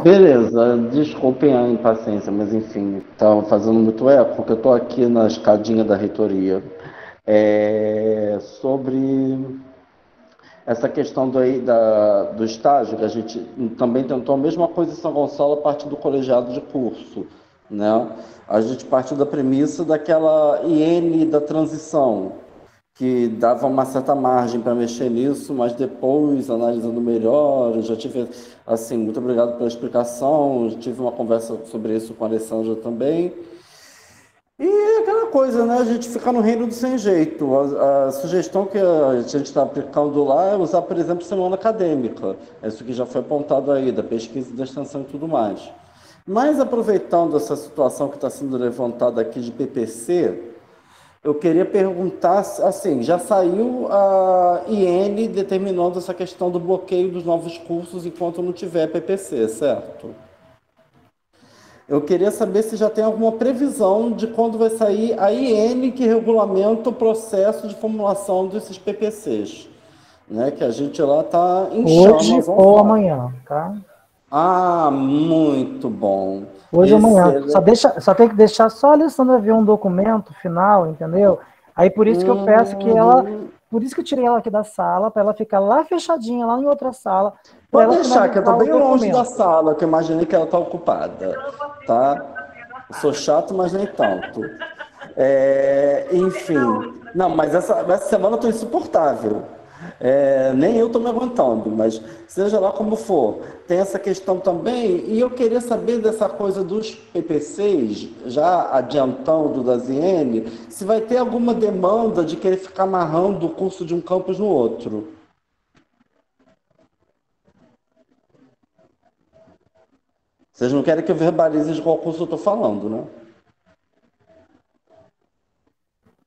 [SPEAKER 8] Beleza, desculpem a impaciência, mas enfim, estava fazendo muito eco, porque eu estou aqui na escadinha da reitoria. Sobre essa questão do estágio, que a gente também tentou a mesma coisa em São Gonçalo a partir do colegiado de curso, né? A gente partiu da premissa daquela IN da transição, que dava uma certa margem para mexer nisso, mas depois, analisando melhor, eu já tive, assim, muito obrigado pela explicação, eu tive uma conversa sobre isso com a Alessandra também. E aquela coisa, né? A gente fica no reino do sem jeito. A sugestão que a gente está aplicando lá é usar, por exemplo, semana acadêmica. Isso que já foi apontado aí, da pesquisa, da extensão e tudo mais. Mas aproveitando essa situação que está sendo levantada aqui de PPC, eu queria perguntar, assim, já saiu a IN determinando essa questão do bloqueio dos novos cursos enquanto não tiver PPC, certo? Eu queria saber se já tem alguma previsão de quando vai sair a IN que regulamenta o processo de formulação desses PPCs, né? Que a gente lá está em
[SPEAKER 1] Hoje ou amanhã, tá?
[SPEAKER 8] Ah, muito bom.
[SPEAKER 1] Hoje ou amanhã. Só tem que deixar só a Alessandra ver um documento final, entendeu? Aí por isso que eu peço que ela... Por isso que eu tirei ela aqui da sala, para ela ficar lá fechadinha, lá em outra sala.
[SPEAKER 8] Pode deixar, que eu estou bem longe da sala, que eu imaginei que ela está ocupada, tá? Eu sou chato, mas nem tanto. Enfim. Não, mas essa semana eu estou insuportável. Nem eu estou me aguentando, mas seja lá como for, tem essa questão também, e eu queria saber dessa coisa dos PPCs, já adiantando das IN, se vai ter alguma demanda de querer ficar amarrando o curso de um campus no outro. Vocês não querem que eu verbalize de qual curso eu estou falando, né?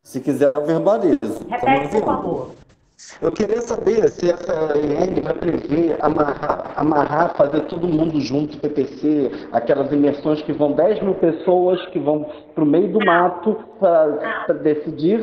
[SPEAKER 8] Se quiser, eu verbalizo.
[SPEAKER 4] Repete, por favor.
[SPEAKER 8] Eu queria saber se essa EN vai prever amarrar, fazer todo mundo junto, PPC, aquelas imersões que vão 10 mil pessoas que vão para o meio do mato para decidir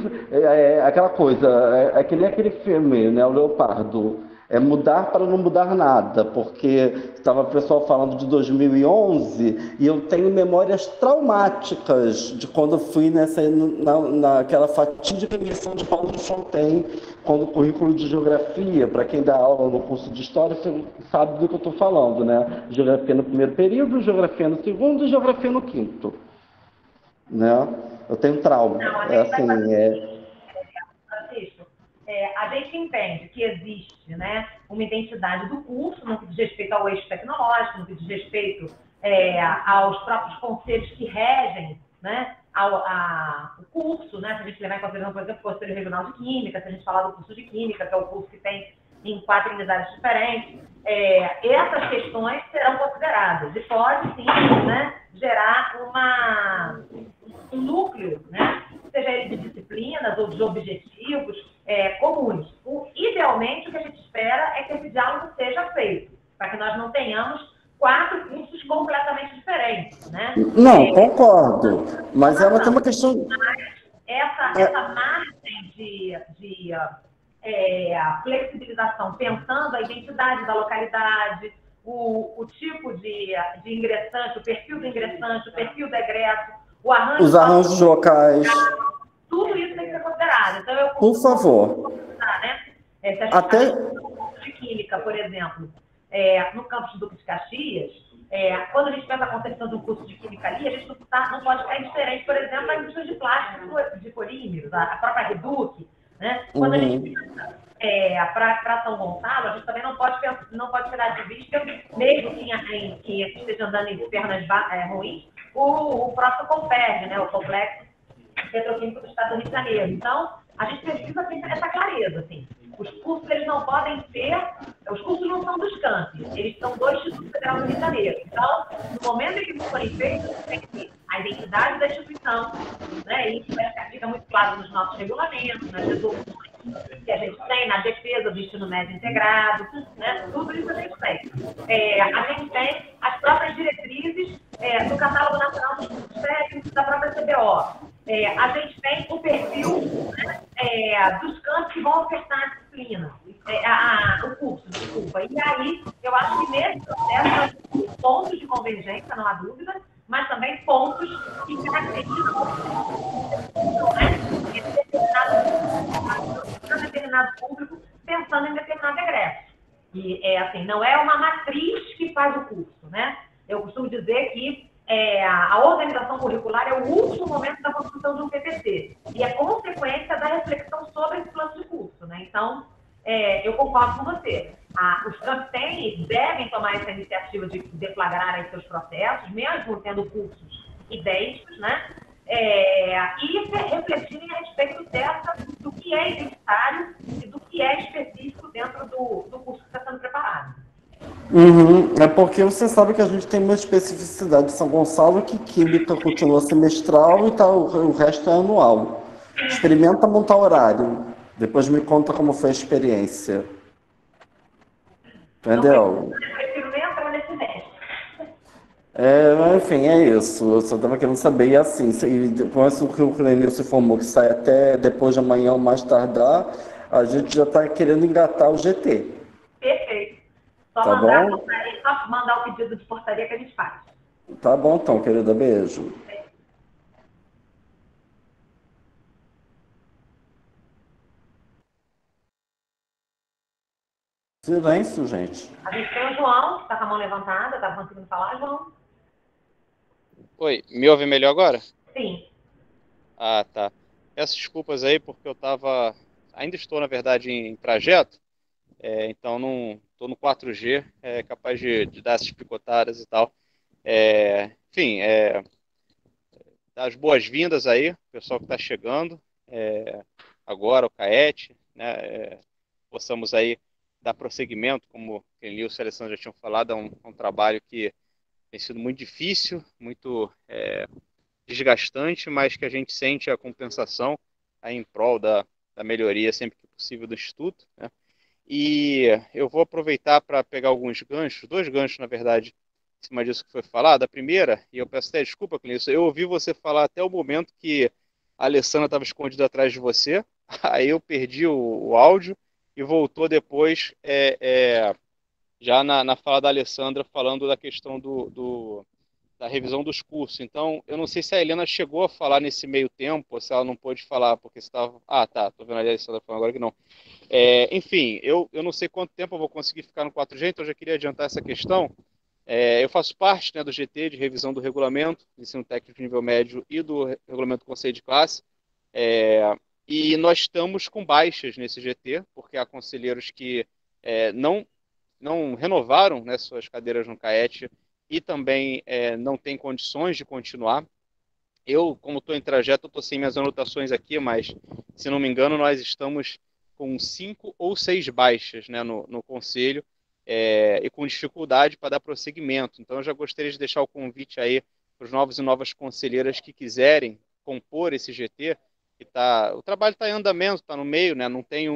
[SPEAKER 8] aquela coisa. É que nem aquele filme, né, o Leopardo. É mudar para não mudar nada, porque estava o pessoal falando de 2011 e eu tenho memórias traumáticas de quando eu fui naquela fatídica eleição de Paulo de Fontaine, quando o currículo de geografia, para quem dá aula no curso de história, você sabe do que eu estou falando, né? Geografia no primeiro período, geografia no segundo e geografia no quinto, né? Eu tenho trauma.
[SPEAKER 4] Francisco, a gente entende que existe, né, uma identidade do curso no que diz respeito ao eixo tecnológico, no que diz respeito aos próprios conselhos que regem, né, o curso, né, se a gente levar em consideração, por exemplo, o Conselho Regional de Química, se a gente falar do curso de Química, que é o curso que tem em 4 unidades diferentes, essas questões serão consideradas e pode, sim, né, gerar um núcleo, né, seja ele de disciplinas ou de objetivos comuns. Idealmente, o que a gente espera é que esse diálogo seja feito, para que nós não tenhamos 4 cursos completamente diferentes, né?
[SPEAKER 8] Não, concordo, mas ela tem uma questão...
[SPEAKER 4] Essa margem de flexibilização, pensando a identidade da localidade, o tipo de ingressante, o perfil do ingressante, o perfil do egresso,
[SPEAKER 8] os arranjos locais.
[SPEAKER 4] Tudo isso tem que ser considerado. Então,
[SPEAKER 8] por favor.
[SPEAKER 4] Né? Se a gente
[SPEAKER 8] até
[SPEAKER 4] de Química, por exemplo, no campus do Duque de Caxias, quando a gente pensa a concepção de um curso de Química ali, a gente não pode ficar indiferente, por exemplo, à indústria de plástico, de polímeros, a própria Reduc, né? Quando a gente pensa para São Gonçalo, a gente também não pode tirar de vista, mesmo que esteja andando em pernas ruins, o próprio CONPERJ, né? O Complexo Petroquímico do Estado do Rio de Janeiro. Então, a gente precisa ter essa clareza, assim. Os cursos, eles não podem ser... Os cursos não são dos campi, eles são do Instituto Federal do Rio de Janeiro. Então, no momento em que eles forem feitos, tem que ter a identidade da instituição, né? E isso fica muito claro nos nossos regulamentos, nas resoluções que a gente tem, na defesa do ensino médio integrado, né? Tudo isso a gente tem. A gente tem as próprias diretrizes do Catálogo Nacional dos Cursos Técnicos da própria CBO. A gente tem o perfil, né, dos campos que vão ofertar a disciplina, o curso, desculpa. E aí, eu acho que nesse processo nós temos pontos de convergência, não há dúvida, mas também pontos que caracterizam determinado público pensando em determinado egresso. E, assim, não é uma matriz que faz o curso, né? Eu costumo dizer que a organização curricular é o último momento da construção de um PPC e é consequência da reflexão sobre esse plano de curso, né? Então, eu concordo com você. Os campos têm e devem tomar essa iniciativa de deflagrar aí seus processos, mesmo tendo cursos idênticos, né? E refletirem a respeito do que é identitário e do que é específico dentro do curso que está sendo preparado.
[SPEAKER 8] É porque você sabe que a gente tem uma especificidade de São Gonçalo que Química continua semestral e o resto é anual. Experimenta montar horário. Depois me conta como foi a experiência. Entendeu?
[SPEAKER 4] Eu prefiro nem entrar nesse mestre.
[SPEAKER 8] Enfim, é isso. Eu só estava querendo saber. E assim, depois que o Clenil se formou, que sai até depois de amanhã ou mais tardar, a gente já está querendo engatar o GT.
[SPEAKER 4] Perfeito. Só mandar o pedido de portaria que a gente faz.
[SPEAKER 8] Tá bom, então, querida. Beijo. Silêncio, gente.
[SPEAKER 4] A gente tem o João, que está com a mão levantada. Está conseguindo falar, João?
[SPEAKER 7] Oi, me ouve melhor agora?
[SPEAKER 4] Sim.
[SPEAKER 7] Ah, tá. Peço desculpas aí, porque eu estava... Ainda estou, na verdade, em trajeto. Então, não estou no 4G, capaz de dar essas picotadas e tal. Enfim, dar as boas-vindas aí, o pessoal que está chegando, agora, o Caete, né? Possamos aí dar prosseguimento, como o Clenil e a Alessandra já tinham falado, é um trabalho que tem sido muito difícil, muito desgastante, mas que a gente sente a compensação aí em prol da melhoria sempre que possível do Instituto, né? E eu vou aproveitar para pegar alguns ganchos, 2 ganchos, na verdade, em cima disso que foi falado. A primeira, e eu peço até desculpa com isso, eu ouvi você falar até o momento que a Alessandra estava escondida atrás de você, aí eu perdi o áudio e voltou depois, já na fala da Alessandra, falando da questão da revisão dos cursos. Então, eu não sei se a Helena chegou a falar nesse meio tempo, ou se ela não pôde falar, porque estava... Ah, tá, tô vendo a Alessandra falando agora que não. Enfim, eu não sei quanto tempo eu vou conseguir ficar no 4G, então eu já queria adiantar essa questão. Eu faço parte, né, do GT, de revisão do regulamento, de ensino técnico de nível médio e do regulamento do conselho de classe, e nós estamos com baixas nesse GT, porque há conselheiros que não renovaram, né, suas cadeiras no CAET e também não têm condições de continuar. Eu, como estou em trajeto, estou sem minhas anotações aqui, mas, se não me engano, nós estamos com 5 ou 6 baixas, né, no conselho, e com dificuldade para dar prosseguimento. Então, eu já gostaria de deixar o convite aí para os novos e novas conselheiras que quiserem compor esse GT. O trabalho está em andamento, está no meio, né, não tem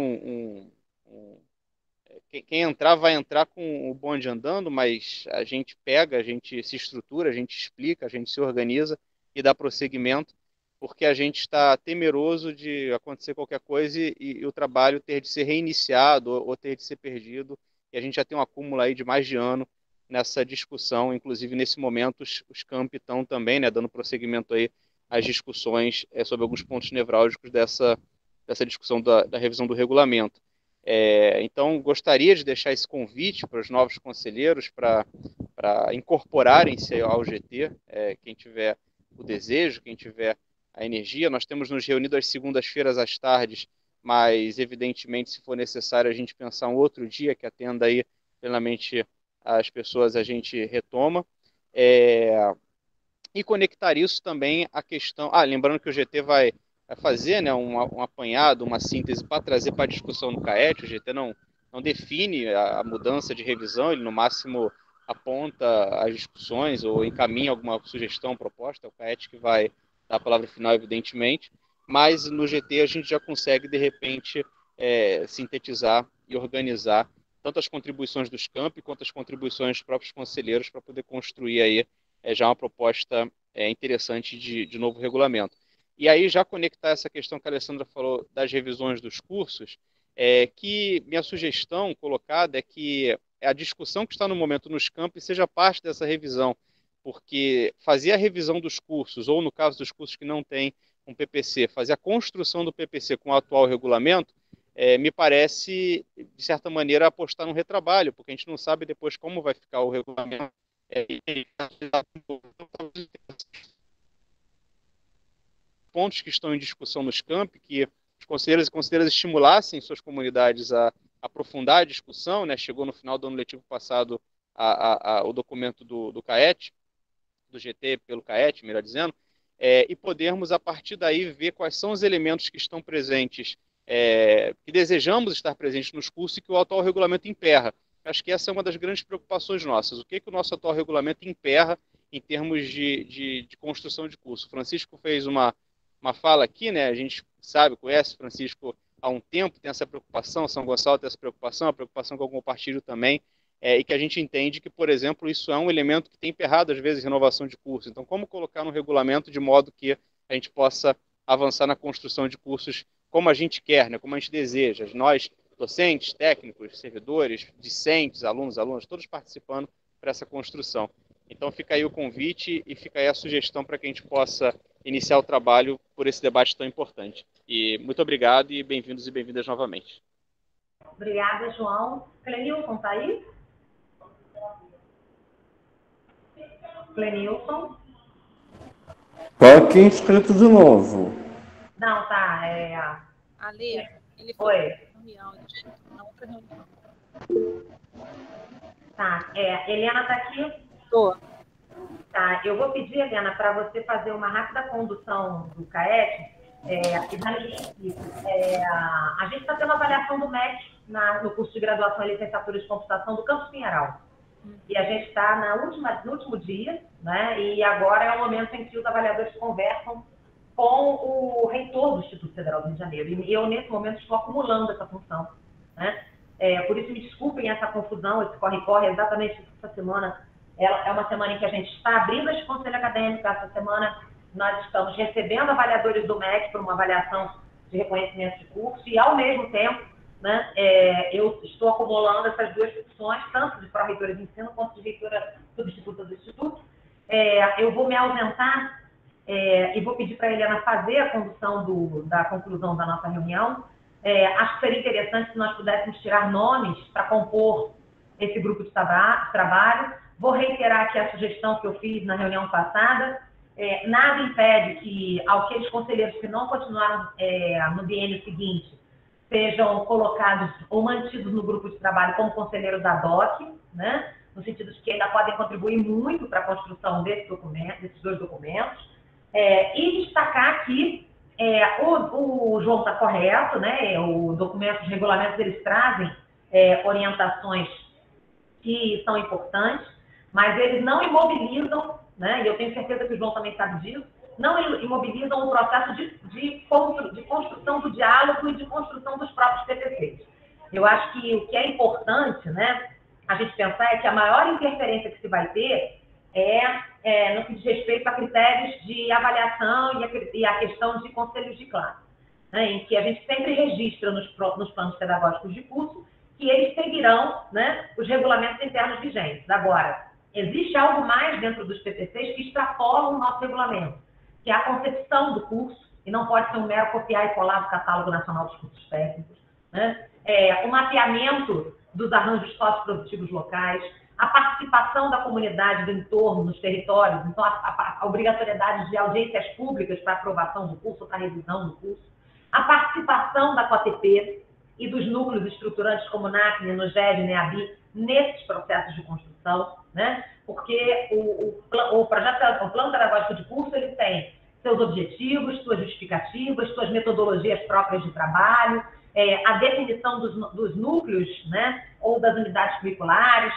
[SPEAKER 7] quem entrar vai entrar com o bonde andando, mas a gente pega, a gente se estrutura, a gente explica, a gente se organiza e dá prosseguimento, porque a gente está temeroso de acontecer qualquer coisa e o trabalho ter de ser reiniciado ou ter de ser perdido, e a gente já tem um acúmulo aí de mais de ano nessa discussão. Inclusive, nesse momento, os campi estão também, né, dando prosseguimento aí às discussões sobre alguns pontos nevrálgicos dessa discussão da revisão do regulamento. Então, gostaria de deixar esse convite para os novos conselheiros para incorporarem-se ao GT, quem tiver o desejo, quem tiver a energia. Nós temos nos reunido às segundas-feiras às tardes, mas, evidentemente, se for necessário a gente pensar um outro dia que atenda aí plenamente as pessoas, a gente retoma. E conectar isso também à questão... lembrando que o GT vai fazer, né, um apanhado, uma síntese para trazer para a discussão no CAET. O GT não define a mudança de revisão, ele no máximo aponta as discussões ou encaminha alguma sugestão, proposta. É o CAET que vai dar a palavra final, evidentemente, mas no GT a gente já consegue, de repente, sintetizar e organizar tanto as contribuições dos campi quanto as contribuições dos próprios conselheiros para poder construir aí já uma proposta interessante de novo regulamento. E aí, já conectar essa questão que a Alessandra falou das revisões dos cursos, que minha sugestão colocada é que a discussão que está no momento nos campi seja parte dessa revisão, porque fazer a revisão dos cursos, ou no caso dos cursos que não têm um PPC, fazer a construção do PPC com o atual regulamento, me parece, de certa maneira, apostar no retrabalho, porque a gente não sabe depois como vai ficar o regulamento. Pontos que estão em discussão nos campi, que os conselheiros e conselheiras estimulassem suas comunidades a aprofundar a discussão, né? Chegou no final do ano letivo passado o documento do CAET, do GT pelo CAET, melhor dizendo, e podermos, a partir daí, ver quais são os elementos que estão presentes, que desejamos estar presentes nos cursos e que o atual regulamento emperra. Acho que essa é uma das grandes preocupações nossas. O que o nosso atual regulamento emperra em termos de construção de curso? O Francisco fez uma fala aqui, né? A gente sabe, conhece o Francisco há um tempo, tem essa preocupação, São Gonçalo tem essa preocupação, a preocupação com algum partido também, e que a gente entende que, por exemplo, isso é um elemento que tem emperrado, às vezes, renovação de curso. Então, como colocar no regulamento de modo que a gente possa avançar na construção de cursos como a gente quer, né? Como a gente deseja. Nós, docentes, técnicos, servidores, discentes, alunos, todos participando para essa construção. Então, fica aí o convite e fica aí a sugestão para que a gente possa iniciar o trabalho por esse debate tão importante. E muito obrigado e bem-vindos e bem-vindas novamente.
[SPEAKER 4] Obrigada, João. Clenilson, está aí? Clenilson?
[SPEAKER 8] Estou aqui inscrito de novo.
[SPEAKER 4] Não, tá.
[SPEAKER 2] Ale, ele
[SPEAKER 4] foi
[SPEAKER 2] reunião, na outra reunião.
[SPEAKER 4] Tá. Helena está aqui?
[SPEAKER 2] Estou.
[SPEAKER 4] Tá. Eu vou pedir, Helena, para você fazer uma rápida condução do CAET. E daí, a gente está tendo avaliação do MEC no curso de graduação e licenciatura de computação do Campus Pinheiral. E a gente está no último dia, né? E agora é o momento em que os avaliadores conversam com o reitor do Instituto Federal do Rio de Janeiro. E eu, nesse momento, estou acumulando essa função, né? Por isso, me desculpem essa confusão, esse corre-corre, exatamente essa semana. É uma semana em que a gente está abrindo esse conselho acadêmico. Essa semana nós estamos recebendo avaliadores do MEC para uma avaliação de reconhecimento de curso e, ao mesmo tempo, né, eu estou acumulando essas duas funções, tanto de pró-reitora de ensino quanto de reitora substituta do Instituto. Eu vou me ausentar e vou pedir para a Helena fazer a condução da conclusão da nossa reunião. Acho que seria interessante se nós pudéssemos tirar nomes para compor esse grupo de trabalho. Vou reiterar aqui a sugestão que eu fiz na reunião passada. Nada impede que aqueles conselheiros que não continuaram no biênio seguinte sejam colocados ou mantidos no grupo de trabalho como conselheiros da DOC, né? No sentido de que ainda podem contribuir muito para a construção desses dois documentos. E destacar aqui, o João está correto, né? O documento de regulamentos, eles trazem orientações que são importantes, mas eles não imobilizam, né? E eu tenho certeza que o João também sabe disso, não imobilizam o processo de construção do diálogo e de construção dos próprios PPCs. Eu acho que o que é importante, né, a gente pensar é que a maior interferência que se vai ter no que diz respeito a critérios de avaliação e a questão de conselhos de classe, né, em que a gente sempre registra nos planos pedagógicos de curso que eles seguirão, né, os regulamentos internos vigentes. Agora, existe algo mais dentro dos PPCs que extrapolam o nosso regulamento, que é a concepção do curso, e não pode ser um mero copiar e colar do Catálogo Nacional dos Cursos Técnicos, né? O mapeamento dos arranjos socioprodutivos locais, a participação da comunidade do entorno nos territórios, então a obrigatoriedade de audiências públicas para aprovação do curso, para revisão do curso, a participação da COTP e dos núcleos estruturantes como NACNE, NUGEB, NEABI, nesses processos de construção, né? Porque o plano pedagógico de curso, ele tem seus objetivos, suas justificativas, suas metodologias próprias de trabalho, a definição dos núcleos, né, ou das unidades curriculares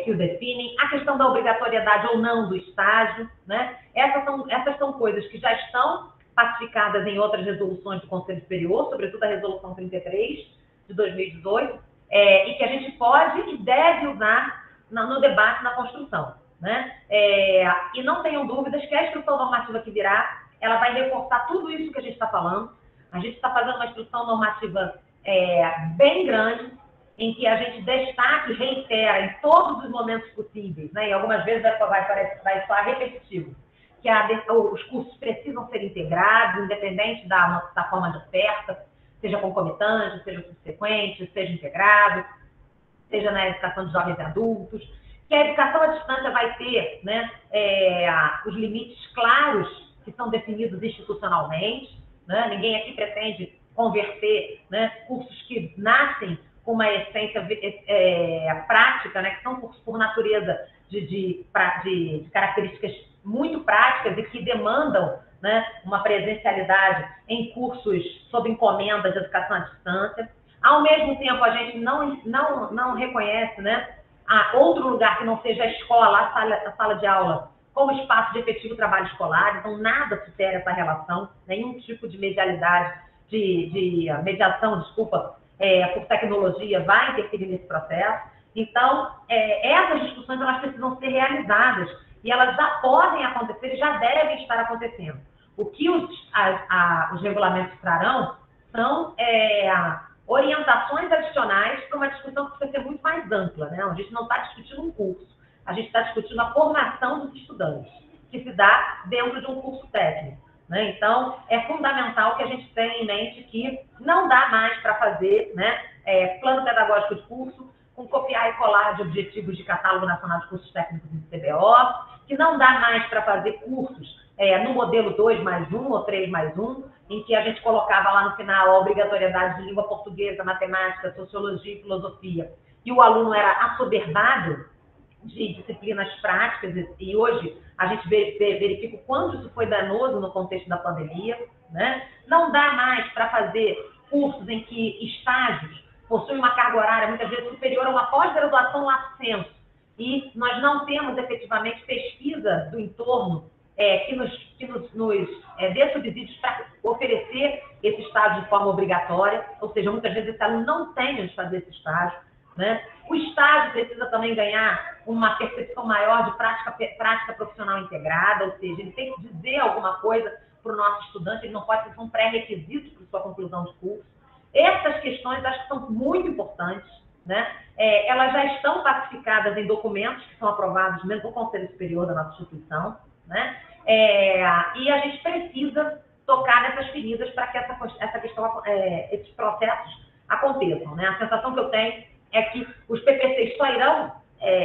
[SPEAKER 4] que o definem, a questão da obrigatoriedade ou não do estágio, né? Essas são coisas que já estão pacificadas em outras resoluções do Conselho Superior, sobretudo a Resolução 33 de 2018, e que a gente pode e deve usar no debate, na construção, né? E não tenham dúvidas que a instrução normativa que virá, ela vai reforçar tudo isso que a gente está falando. A gente está fazendo uma instrução normativa bem grande, em que a gente destaca e reitera em todos os momentos possíveis, né? E algumas vezes vai soar repetitivo, que os cursos precisam ser integrados, independente da forma de oferta, seja concomitante, seja subsequente, seja integrado, seja na educação de jovens e adultos, que a educação à distância vai ter, né, os limites claros que são definidos institucionalmente, né? Ninguém aqui pretende converter, né, cursos que nascem com uma essência prática, né, que são cursos por natureza de características muito práticas e que demandam, né, uma presencialidade em cursos sob encomenda de educação à distância. Ao mesmo tempo, a gente não reconhece, né, outro lugar que não seja a escola, a sala de aula, como espaço de efetivo trabalho escolar. Então, nada supera essa relação, nenhum tipo de mediação, por tecnologia vai interferir nesse processo. Então, essas discussões elas precisam ser realizadas e elas já podem acontecer e já devem estar acontecendo. O que os regulamentos trarão são orientações adicionais para uma discussão que precisa ser muito mais ampla, né? A gente não está discutindo um curso, a gente está discutindo a formação dos estudantes, que se dá dentro de um curso técnico, né? Então, é fundamental que a gente tenha em mente que não dá mais para fazer, né, plano pedagógico de curso com copiar e colar de objetivos de Catálogo Nacional de Cursos Técnicos do CBO, que não dá mais para fazer cursos no modelo 2+1 ou 3+1, em que a gente colocava lá no final a obrigatoriedade de língua portuguesa, matemática, sociologia e filosofia, e o aluno era assoberbado de disciplinas práticas, e hoje a gente verifica o quanto isso foi danoso no contexto da pandemia, né? Não dá mais para fazer cursos em que estágios possuem uma carga horária muitas vezes superior a uma pós-graduação lato sensu, e nós não temos efetivamente pesquisa do entorno
[SPEAKER 10] que nos dê subsídios para oferecer esse estágio de forma obrigatória, ou seja, muitas vezes esse aluno não tem onde fazer esse estágio, né? O estágio precisa também ganhar uma percepção maior de prática profissional integrada, ou seja, ele tem que dizer alguma coisa para o nosso estudante, ele não pode ser um pré-requisito para sua conclusão de curso. Essas questões acho que são muito importantes, né? Elas já estão pacificadas em documentos que são aprovados mesmo no Conselho Superior da nossa instituição, né? E a gente precisa tocar nessas feridas para que essa questão, esses processos aconteçam, né? A sensação que eu tenho é que os PPCs só irão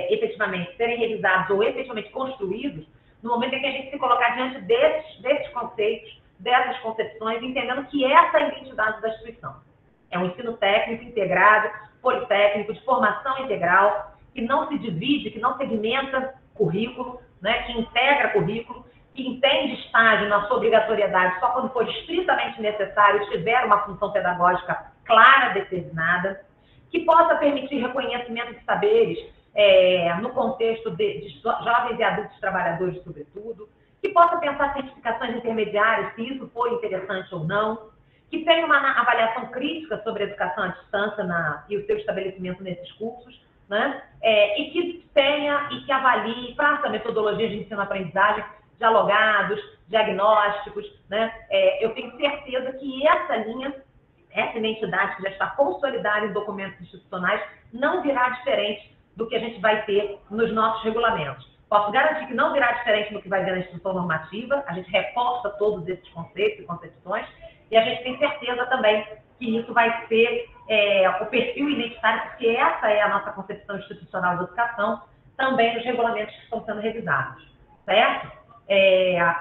[SPEAKER 10] efetivamente serem revisados ou efetivamente construídos no momento em que a gente se colocar diante desses conceitos, dessas concepções, entendendo que essa é a identidade da instituição. É um ensino técnico integrado, politécnico, de formação integral, que não se divide, que não segmenta currículo, né, que integra currículo, que entende estágio na sua obrigatoriedade só quando for estritamente necessário e tiver uma função pedagógica clara, determinada, que possa permitir reconhecimento de saberes no contexto de jovens e adultos trabalhadores, sobretudo, que possa pensar certificações intermediárias, se isso for interessante ou não, que tenha uma avaliação crítica sobre a educação à distância e o seu estabelecimento nesses cursos, né? E que avalie, faça metodologias de ensino-aprendizagem, dialogados, diagnósticos, né? Eu tenho certeza que essa linha, essa identidade que já está consolidada em documentos institucionais, não virá diferente do que a gente vai ter nos nossos regulamentos. Posso garantir que não virá diferente do que vai ver na instrução normativa, a gente reforça todos esses conceitos e concepções, e a gente tem certeza também que isso vai ser o perfil identitário, porque essa é a nossa concepção institucional de educação, também nos regulamentos que estão sendo revisados, certo?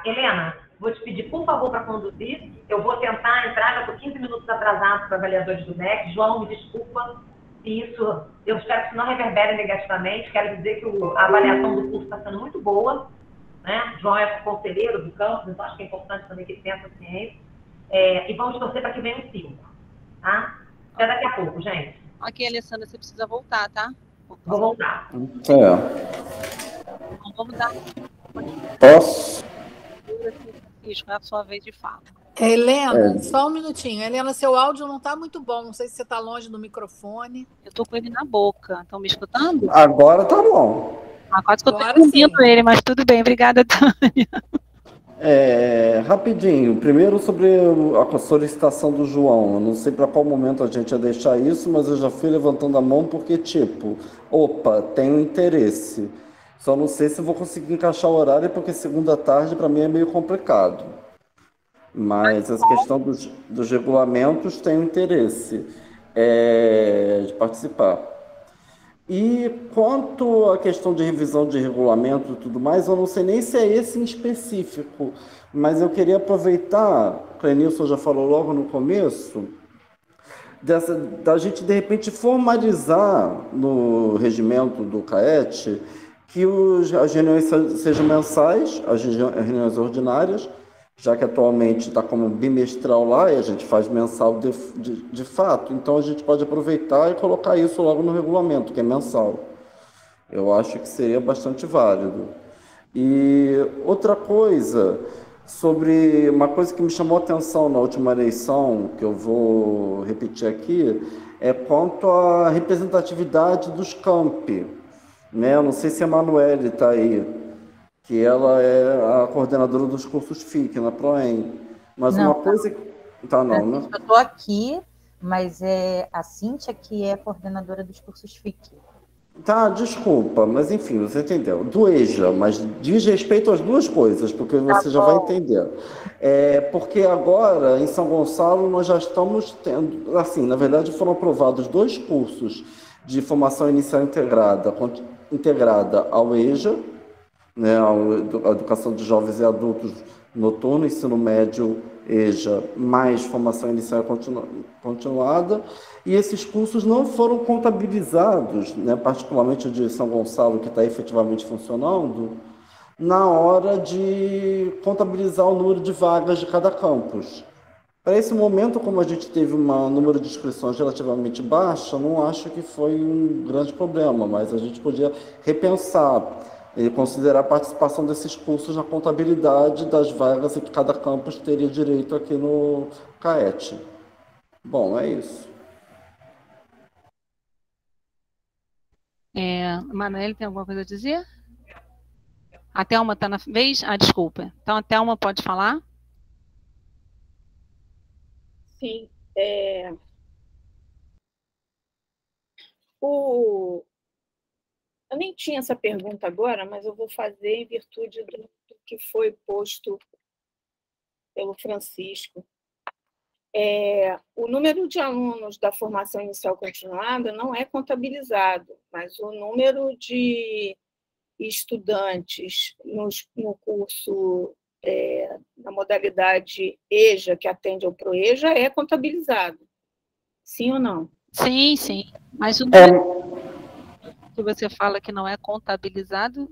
[SPEAKER 10] Helena, vou te pedir, por favor, para conduzir. Eu vou tentar entrar, já estou 15 minutos atrasado para avaliadores do MEC. João, me desculpa se isso, eu espero que isso não reverbere negativamente. Quero dizer que a avaliação do curso está sendo muito boa, né? João é conselheiro do campus, então acho que é importante também que ele tenha essa ciência. E vamos torcer para que venha um 5, tá? Até daqui a pouco, gente.
[SPEAKER 2] Ok, Alessandra, você precisa voltar, tá?
[SPEAKER 10] Vou voltar.
[SPEAKER 2] Então, vamos dar.
[SPEAKER 8] Posso?
[SPEAKER 2] É a sua vez de fala.
[SPEAKER 3] Helena, só um minutinho. Helena, seu áudio não está muito bom. Não sei se você está longe do microfone.
[SPEAKER 2] Eu estou com ele na boca. Estão me escutando?
[SPEAKER 8] Agora tá bom.
[SPEAKER 2] Quase que eu estou ouvindo ele, mas tudo bem. Obrigada, Tânia.
[SPEAKER 8] Rapidinho. Primeiro sobre a solicitação do João. Eu não sei para qual momento a gente ia deixar isso, mas eu já fui levantando a mão porque, tenho interesse. Só não sei se vou conseguir encaixar o horário, porque segunda tarde para mim é meio complicado. Mas essa questão dos regulamentos tenho interesse de participar. E quanto à questão de revisão de regulamento e tudo mais, eu não sei nem se é esse em específico, mas eu queria aproveitar, o Clenilson já falou logo no começo, da gente de repente formalizar no regimento do CAET que as reuniões sejam mensais, as reuniões ordinárias, já que atualmente está como bimestral lá e a gente faz mensal de fato, então a gente pode aproveitar e colocar isso logo no regulamento, que é mensal. Eu acho que seria bastante válido. E outra coisa, sobre uma coisa que me chamou a atenção na última eleição, que eu vou repetir aqui, é quanto à representatividade dos campi. Né? Eu não sei se a Emanuele está aí, que ela é a coordenadora dos cursos FIC na PROEM. Mas
[SPEAKER 11] não,
[SPEAKER 8] uma coisa... Tá, não, né?
[SPEAKER 11] Eu estou aqui, mas é a Cíntia que é coordenadora dos cursos FIC.
[SPEAKER 8] Tá, desculpa, mas enfim, você entendeu. Do EJA, mas diz respeito às duas coisas, porque você já vai entender. Porque agora, em São Gonçalo, nós já estamos tendo... Assim, na verdade, foram aprovados 2 cursos de formação inicial integrada ao EJA, né, a educação de jovens e adultos noturno, ensino médio EJA, mais formação inicial continuada, e esses cursos não foram contabilizados, né, particularmente o de São Gonçalo, que está efetivamente funcionando, na hora de contabilizar o número de vagas de cada campus. Para esse momento, como a gente teve um número de inscrições relativamente baixo, não acho que foi um grande problema, mas a gente podia repensar. ele considerar a participação desses cursos na contabilidade das vagas em que cada campus teria direito aqui no CAET. Bom, é isso.
[SPEAKER 2] Manoel, tem alguma coisa a dizer? A Thelma está na vez? Desculpa. Então, a Thelma pode falar?
[SPEAKER 5] Sim. Eu nem tinha essa pergunta agora, mas eu vou fazer em virtude do que foi posto pelo Francisco. O número de alunos da formação inicial continuada não é contabilizado, mas o número de estudantes no curso, na modalidade EJA, que atende ao ProEJA, é contabilizado. Sim ou não?
[SPEAKER 2] Sim, sim. Mas o número que você fala que não é contabilizado...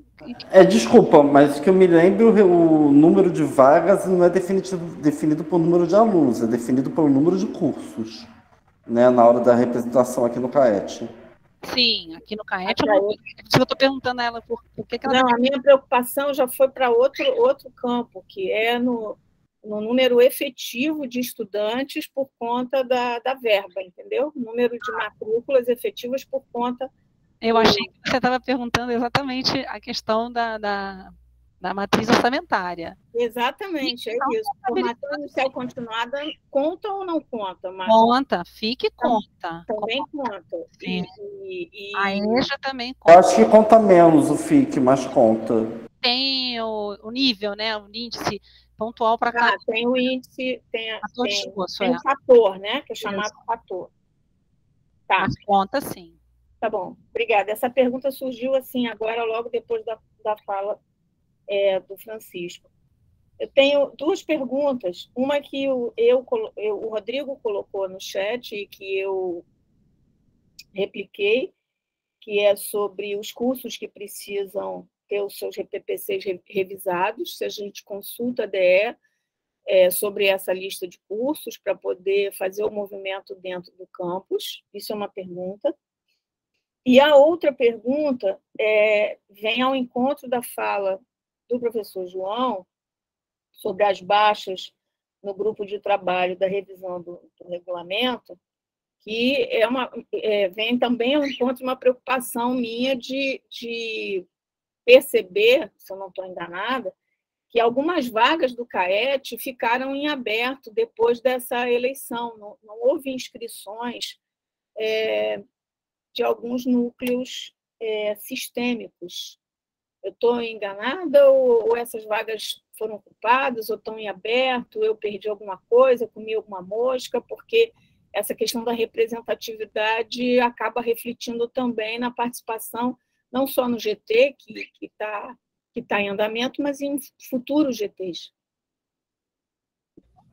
[SPEAKER 8] Desculpa, mas que eu me lembro, o número de vagas não é definido por número de alunos, é definido pelo número de cursos, né, na hora da representação aqui no CAET.
[SPEAKER 2] Sim, aqui no CAET, eu estou perguntando a ela por que ela...
[SPEAKER 5] Não, a minha preocupação já foi para outro campo, que é no número efetivo de estudantes por conta da verba, entendeu? O número de matrículas efetivas por conta...
[SPEAKER 2] Eu achei que você estava perguntando exatamente a questão da matriz orçamentária.
[SPEAKER 5] Exatamente, é isso. Formação inicial continuada conta ou não conta? Mas...
[SPEAKER 2] Conta, FIC conta.
[SPEAKER 5] Também conta.
[SPEAKER 2] A EJA também conta.
[SPEAKER 8] Eu acho que conta menos o FIC, mas conta.
[SPEAKER 2] Tem o nível, né? O índice pontual para cada...
[SPEAKER 5] Tem o índice, tem
[SPEAKER 2] o
[SPEAKER 5] fator, né? Que é chamado fator. Tá.
[SPEAKER 2] Mas conta sim.
[SPEAKER 5] Tá bom, obrigada. Essa pergunta surgiu assim agora, logo depois da fala do Francisco. Eu tenho duas perguntas. Uma que o Rodrigo colocou no chat e que eu repliquei, que é sobre os cursos que precisam ter os seus PPCs revisados, se a gente consulta a DE sobre essa lista de cursos para poder fazer o movimento dentro do campus. Isso é uma pergunta. E a outra pergunta vem ao encontro da fala do professor João sobre as baixas no grupo de trabalho da revisão do regulamento, que vem também ao encontro de uma preocupação minha de perceber, se eu não estou enganada, que algumas vagas do CAET ficaram em aberto depois dessa eleição, não houve inscrições de alguns núcleos sistêmicos. Eu estou enganada ou essas vagas foram ocupadas ou estão em aberto, eu perdi alguma coisa, comi alguma mosca, porque essa questão da representatividade acaba refletindo também na participação, não só no GT, que está em andamento, mas em futuros GTs.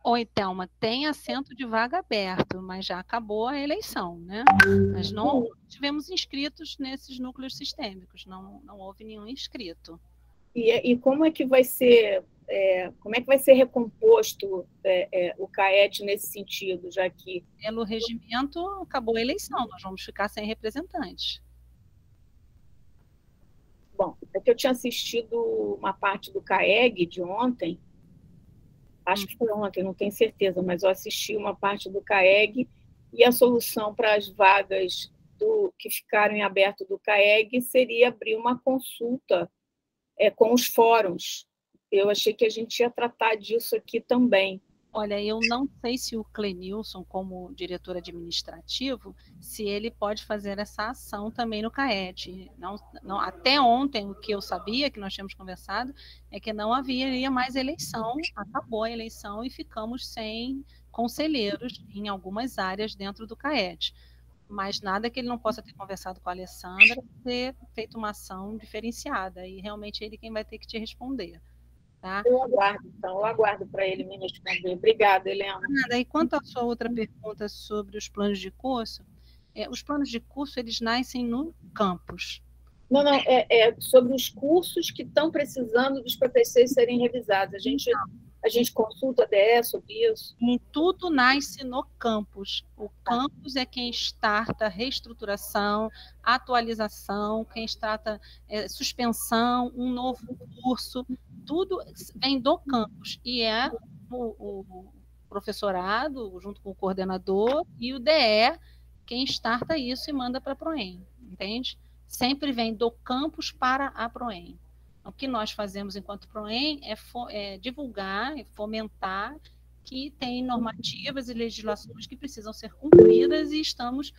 [SPEAKER 2] Oi, Thelma, tem assento de vaga aberto, mas já acabou a eleição, né? Mas não tivemos inscritos nesses núcleos sistêmicos, não houve nenhum inscrito.
[SPEAKER 5] E como é que vai ser, recomposto o CAET nesse sentido, já que...
[SPEAKER 2] Pelo regimento, acabou a eleição, nós vamos ficar sem representantes.
[SPEAKER 5] Bom, é que eu tinha assistido uma parte do CAEG de ontem, acho que foi ontem, não tenho certeza, mas eu assisti uma parte do CAEG e a solução para as vagas que ficaram em aberto do CAEG seria abrir uma consulta com os fóruns. Eu achei que a gente ia tratar disso aqui também.
[SPEAKER 2] Olha, eu não sei se o Clenilson, como diretor administrativo, se ele pode fazer essa ação também no CAET. Não, até ontem, o que eu sabia, que nós tínhamos conversado, é que não haveria mais eleição, acabou a eleição e ficamos sem conselheiros em algumas áreas dentro do CAET. Mas nada que ele não possa ter conversado com a Alessandra, ter feito uma ação diferenciada, e realmente ele quem vai ter que te responder. Tá?
[SPEAKER 5] Eu aguardo para ele me responder. Obrigada, Helena.
[SPEAKER 2] E quanto à sua outra pergunta sobre os planos de curso, os planos de curso, eles nascem no campus.
[SPEAKER 5] Não, é sobre os cursos que estão precisando dos PPCs serem revisados. A gente A gente consulta a DE sobre isso?
[SPEAKER 2] E tudo nasce no campus. O campus é quem starta reestruturação, atualização, quem starta suspensão, um novo curso. Tudo vem do campus. E é o professorado, junto com o coordenador, e o DE, quem starta isso e manda para a PROEM. Entende? Sempre vem do campus para a PROEM. O que nós fazemos enquanto PROEM é divulgar e fomentar que tem normativas e legislações que precisam ser cumpridas e estamos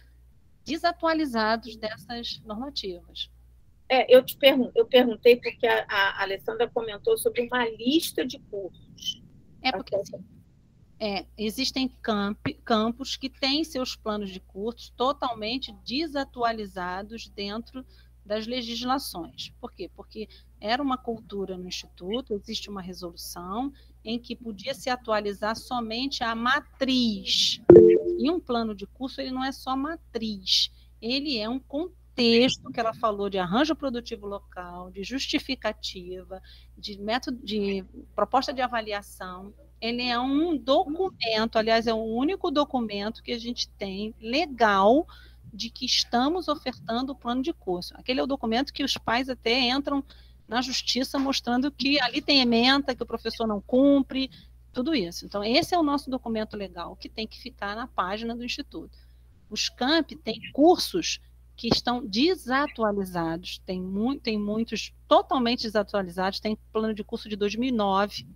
[SPEAKER 2] desatualizados dessas normativas.
[SPEAKER 5] Eu perguntei porque a Alessandra comentou sobre uma lista de cursos.
[SPEAKER 2] Porque existem campos que têm seus planos de cursos totalmente desatualizados dentro das legislações. Por quê? Porque era uma cultura no Instituto, existe uma resolução em que podia se atualizar somente a matriz. E um plano de curso, ele não é só matriz, ele é um contexto que ela falou de arranjo produtivo local, de justificativa, de método, de proposta de avaliação. Ele é um documento, aliás, é o único documento que a gente tem legal de que estamos ofertando o plano de curso. Aquele é o documento que os pais até entram na justiça mostrando que ali tem ementa, que o professor não cumpre, tudo isso. Então, esse é o nosso documento legal, que tem que ficar na página do Instituto. Os campi têm cursos que estão desatualizados, tem muitos totalmente desatualizados, tem plano de curso de 2009,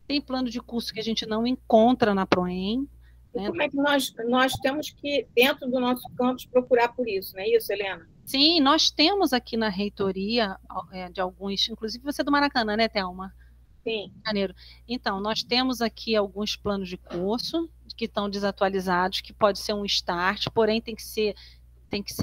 [SPEAKER 2] tem plano de curso que a gente não encontra na PROEM. Né?
[SPEAKER 5] Como é que nós temos que, dentro do nosso campus, procurar por isso, não é isso, Helena?
[SPEAKER 2] Sim, nós temos aqui na reitoria de alguns, inclusive você é do Maracanã, né, Thelma?
[SPEAKER 5] Sim.
[SPEAKER 2] Janeiro. Então, nós temos aqui alguns planos de curso que estão desatualizados, que pode ser um start, porém tem que ser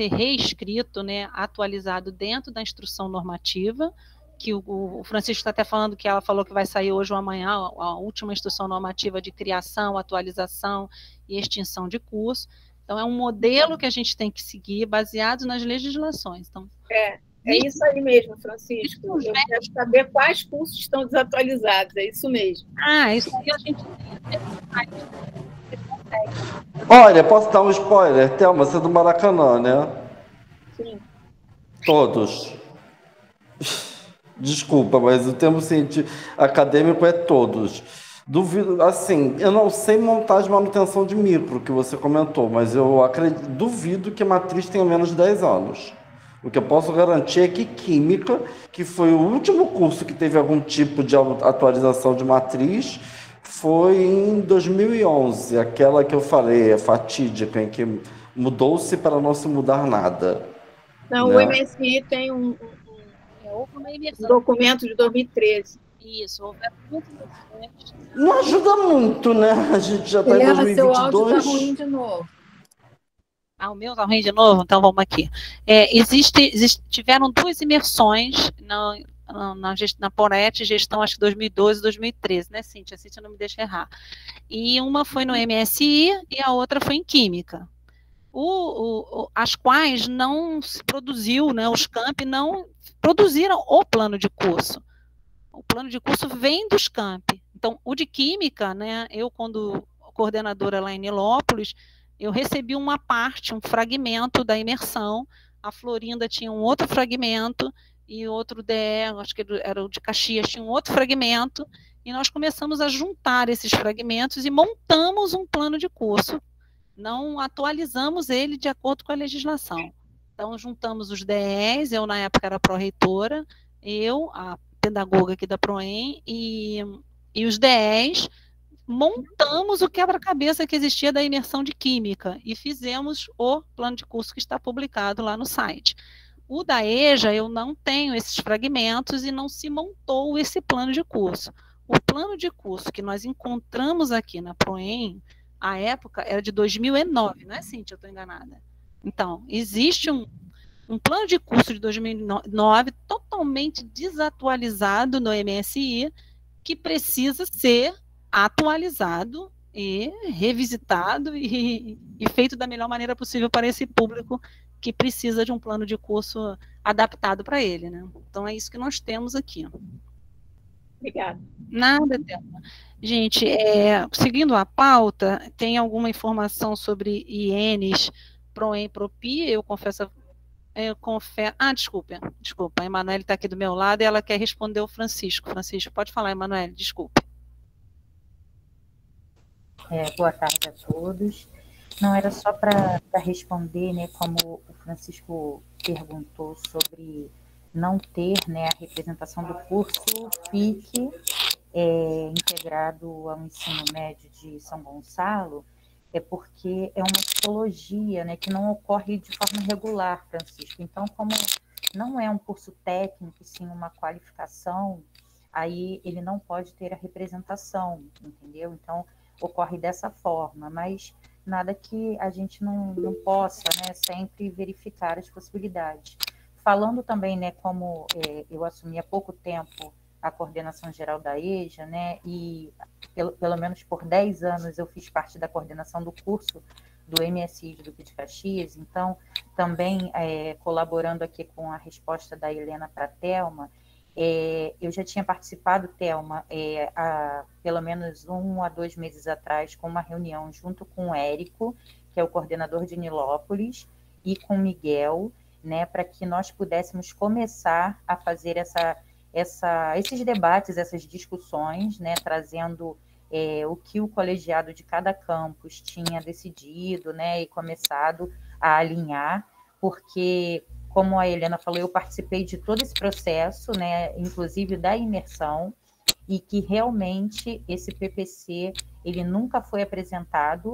[SPEAKER 2] reescrito, né, atualizado dentro da instrução normativa, que o Francisco está até falando que ela falou que vai sair hoje ou amanhã, a última instrução normativa de criação, atualização e extinção de curso. Então, é um modelo que a gente tem que seguir, baseado nas legislações. Então,
[SPEAKER 5] é isso aí mesmo, Francisco. Eu quero saber quais cursos estão desatualizados, é isso mesmo.
[SPEAKER 2] Isso aí a gente
[SPEAKER 8] Olha, posso dar um spoiler? Thelma, você é do Maracanã, né?
[SPEAKER 5] Sim.
[SPEAKER 8] Todos. Desculpa, mas o termo acadêmico é todos. Duvido, assim, eu não sei montar de manutenção de micro, que você comentou, mas eu duvido que a matriz tenha menos de 10 anos. O que eu posso garantir é que Química, que foi o último curso que teve algum tipo de atualização de matriz, foi em 2011, aquela que eu falei, a fatídica, em que mudou-se para não se mudar nada.
[SPEAKER 5] Não, né? O MSI tem um documento de 2013.
[SPEAKER 2] Isso, houve muito.
[SPEAKER 8] Não ajuda muito, né? A gente já está em 2022.
[SPEAKER 3] Seu áudio está ruim de novo.
[SPEAKER 2] O meu está ruim de novo? Então vamos aqui. Tiveram 2 imersões na PORET, gestão acho que 2012 e 2013, né, Cíntia? A Cíntia não me deixa errar. E uma foi no MSI e a outra foi em Química. As quais não se produziu, né, os campi não produziram o plano de curso. O plano de curso vem dos campi. Então, o de Química, né, eu, quando coordenadora lá em Nilópolis, eu recebi uma parte, um fragmento da imersão, a Florinda tinha um outro fragmento, e outro DE, acho que era o de Caxias, tinha um outro fragmento, e nós começamos a juntar esses fragmentos e montamos um plano de curso. Não atualizamos ele de acordo com a legislação. Então, juntamos os DEs, eu na época era pró-reitora, eu, a pedagoga aqui da PROEM, e os DEs, montamos o quebra-cabeça que existia da imersão de Química, e fizemos o plano de curso que está publicado lá no site. O da EJA, eu não tenho esses fragmentos e não se montou esse plano de curso. O plano de curso que nós encontramos aqui na PROEM, a época era de 2009, não é, Cíntia? Eu estou enganada. Então, existe um plano de curso de 2009 totalmente desatualizado no MSI, que precisa ser atualizado e revisitado e feito da melhor maneira possível para esse público que precisa de um plano de curso adaptado para ele, né? Então, é isso que nós temos aqui.
[SPEAKER 5] Obrigada.
[SPEAKER 2] Nada, Thelma. Gente, seguindo a pauta, tem alguma informação sobre ienes, PROEM, PROPI? Eu confesso. Desculpa, a Emanuele está aqui do meu lado e ela quer responder o Francisco. Francisco, pode falar, Emanuele, desculpe.
[SPEAKER 11] Boa tarde a todos. Não, era só para responder, né, como o Francisco perguntou sobre não ter, né, a representação do curso FIC integrado ao ensino médio de São Gonçalo, porque é uma tipologia, né, que não ocorre de forma regular, Francisco. Então, como não é um curso técnico, sim uma qualificação, aí ele não pode ter a representação, entendeu? Então, ocorre dessa forma, mas nada que a gente não possa, né, sempre verificar as possibilidades. Falando também, né, como eu assumi há pouco tempo a coordenação geral da EJA, né, e pelo menos por 10 anos eu fiz parte da coordenação do curso do MSI de Duque de Caxias, então também colaborando aqui com a resposta da Helena para a Thelma, eu já tinha participado, Thelma, há pelo menos 1 a 2 meses atrás, com uma reunião junto com o Érico, que é o coordenador de Nilópolis, e com o Miguel, né, para que nós pudéssemos começar a fazer esses debates, essas discussões, né, trazendo o que o colegiado de cada campus tinha decidido, né, e começado a alinhar, porque, como a Helena falou, eu participei de todo esse processo, né, inclusive da imersão, e que realmente esse PPC ele nunca foi apresentado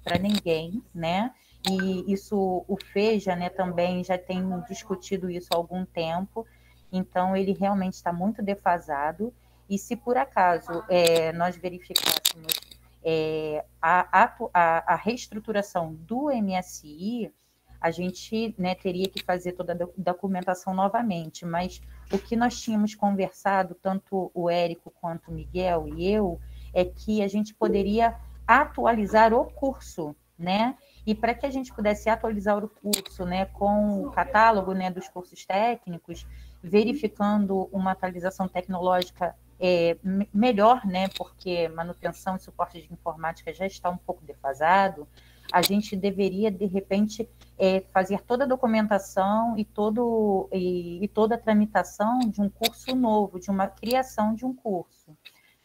[SPEAKER 11] para ninguém, né? E isso, o FEJA, né, também já tem discutido isso há algum tempo, então ele realmente está muito defasado, e se por acaso nós verificássemos a reestruturação do MSI, a gente, né, teria que fazer toda a documentação novamente, mas o que nós tínhamos conversado, tanto o Érico quanto o Miguel e eu, é que a gente poderia atualizar o curso, né? E para que a gente pudesse atualizar o curso, né, com o catálogo, né, dos cursos técnicos, verificando uma atualização tecnológica melhor, né, porque manutenção e suporte de informática já está um pouco defasado, a gente deveria, de repente, fazer toda a documentação e toda a tramitação de um curso novo, de uma criação de um curso.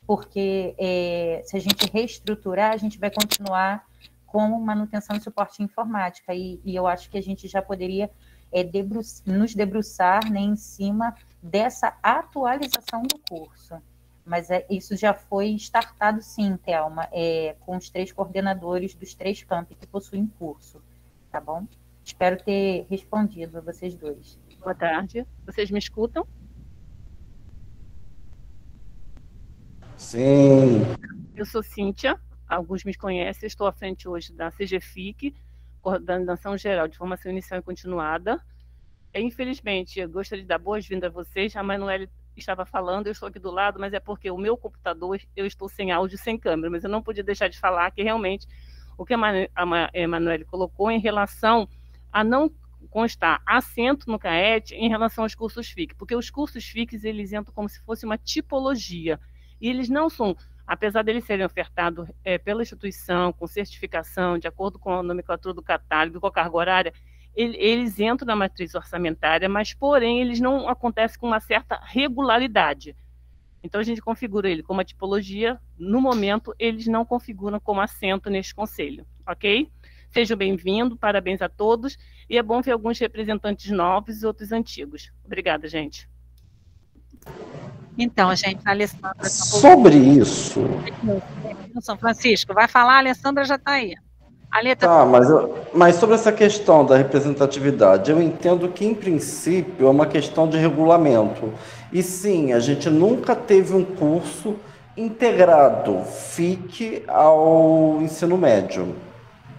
[SPEAKER 11] Porque se a gente reestruturar, a gente vai continuar com manutenção e suporte de informática. E eu acho que a gente já poderia nos debruçar, né, em cima dessa atualização do curso. Mas isso já foi startado, sim, Thelma, com os 3 coordenadores dos 3 campi que possuem curso, tá bom? Espero ter respondido a vocês dois.
[SPEAKER 12] Boa tarde. Vocês me escutam?
[SPEAKER 8] Sim.
[SPEAKER 12] Eu sou Cíntia, alguns me conhecem, estou à frente hoje da CGFIC, Coordenação Geral de Formação Inicial e Continuada. Infelizmente, eu gostaria de dar boas-vindas a vocês. A Manuele estava falando, eu estou aqui do lado, mas é porque o meu computador, eu estou sem áudio e sem câmera, mas eu não podia deixar de falar que realmente o que a Manuele colocou em relação a não constar assento no CAET em relação aos cursos FIC, porque os cursos FIC, eles entram como se fosse uma tipologia, e eles não são, apesar deles serem ofertados pela instituição, com certificação, de acordo com a nomenclatura do catálogo, com a carga horária, eles entram na matriz orçamentária, mas, porém, eles não acontecem com uma certa regularidade. Então, a gente configura ele como uma tipologia. No momento, eles não configuram como assento neste conselho, ok? Sejam bem-vindos, parabéns a todos, e é bom ver alguns representantes novos e outros antigos. Obrigada, gente.
[SPEAKER 2] Então, gente, a Alessandra...
[SPEAKER 8] Sobre isso...
[SPEAKER 2] São Francisco, vai falar, a Alessandra já está aí.
[SPEAKER 8] Tá, mas sobre essa questão da representatividade, eu entendo que, em princípio, é uma questão de regulamento. E sim, a gente nunca teve um curso integrado FIC ao ensino médio,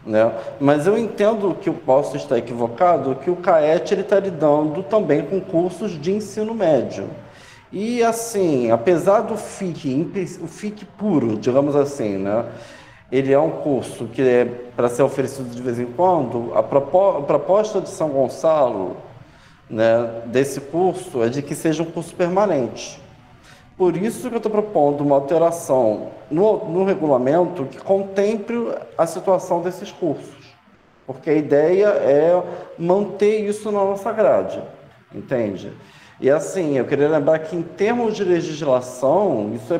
[SPEAKER 8] né? Mas eu entendo que eu posso estar equivocado, que o CAET está lidando também com cursos de ensino médio. E, assim, apesar do FIC, o FIC puro, digamos assim, né? Ele é um curso que é para ser oferecido de vez em quando. A proposta de São Gonçalo, né, desse curso é de que seja um curso permanente. Por isso que eu estou propondo uma alteração no regulamento que contemple a situação desses cursos, porque a ideia é manter isso na nossa grade, entende? E assim, eu queria lembrar que em termos de legislação, isso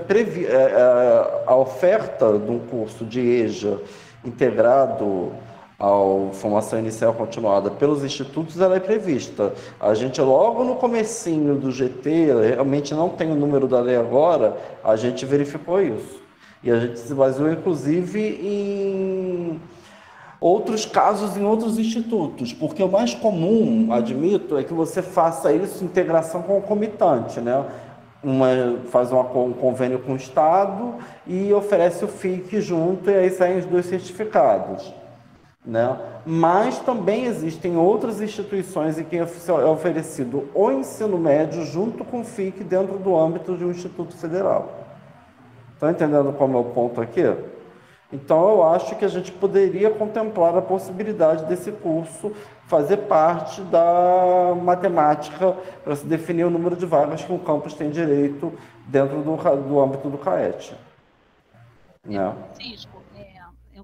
[SPEAKER 8] a oferta de um curso de EJA integrado à formação inicial continuada pelos institutos, ela é prevista. A gente, logo no comecinho do GT, realmente não tem o número da lei agora, a gente verificou isso. E a gente se baseou, inclusive, em outros casos em outros institutos, porque o mais comum, admito, é que você faça isso em integração concomitante, né? Faz um convênio com o Estado e oferece o FIC junto, e aí saem os 2 certificados, né? Mas também existem outras instituições em que é oferecido o ensino médio junto com o FIC dentro do âmbito de um instituto federal. Estão entendendo qual é o ponto aqui? Então, eu acho que a gente poderia contemplar a possibilidade desse curso fazer parte da matemática para se definir o número de vagas que um campus tem direito dentro do âmbito do CAET. Né?
[SPEAKER 2] Francisco,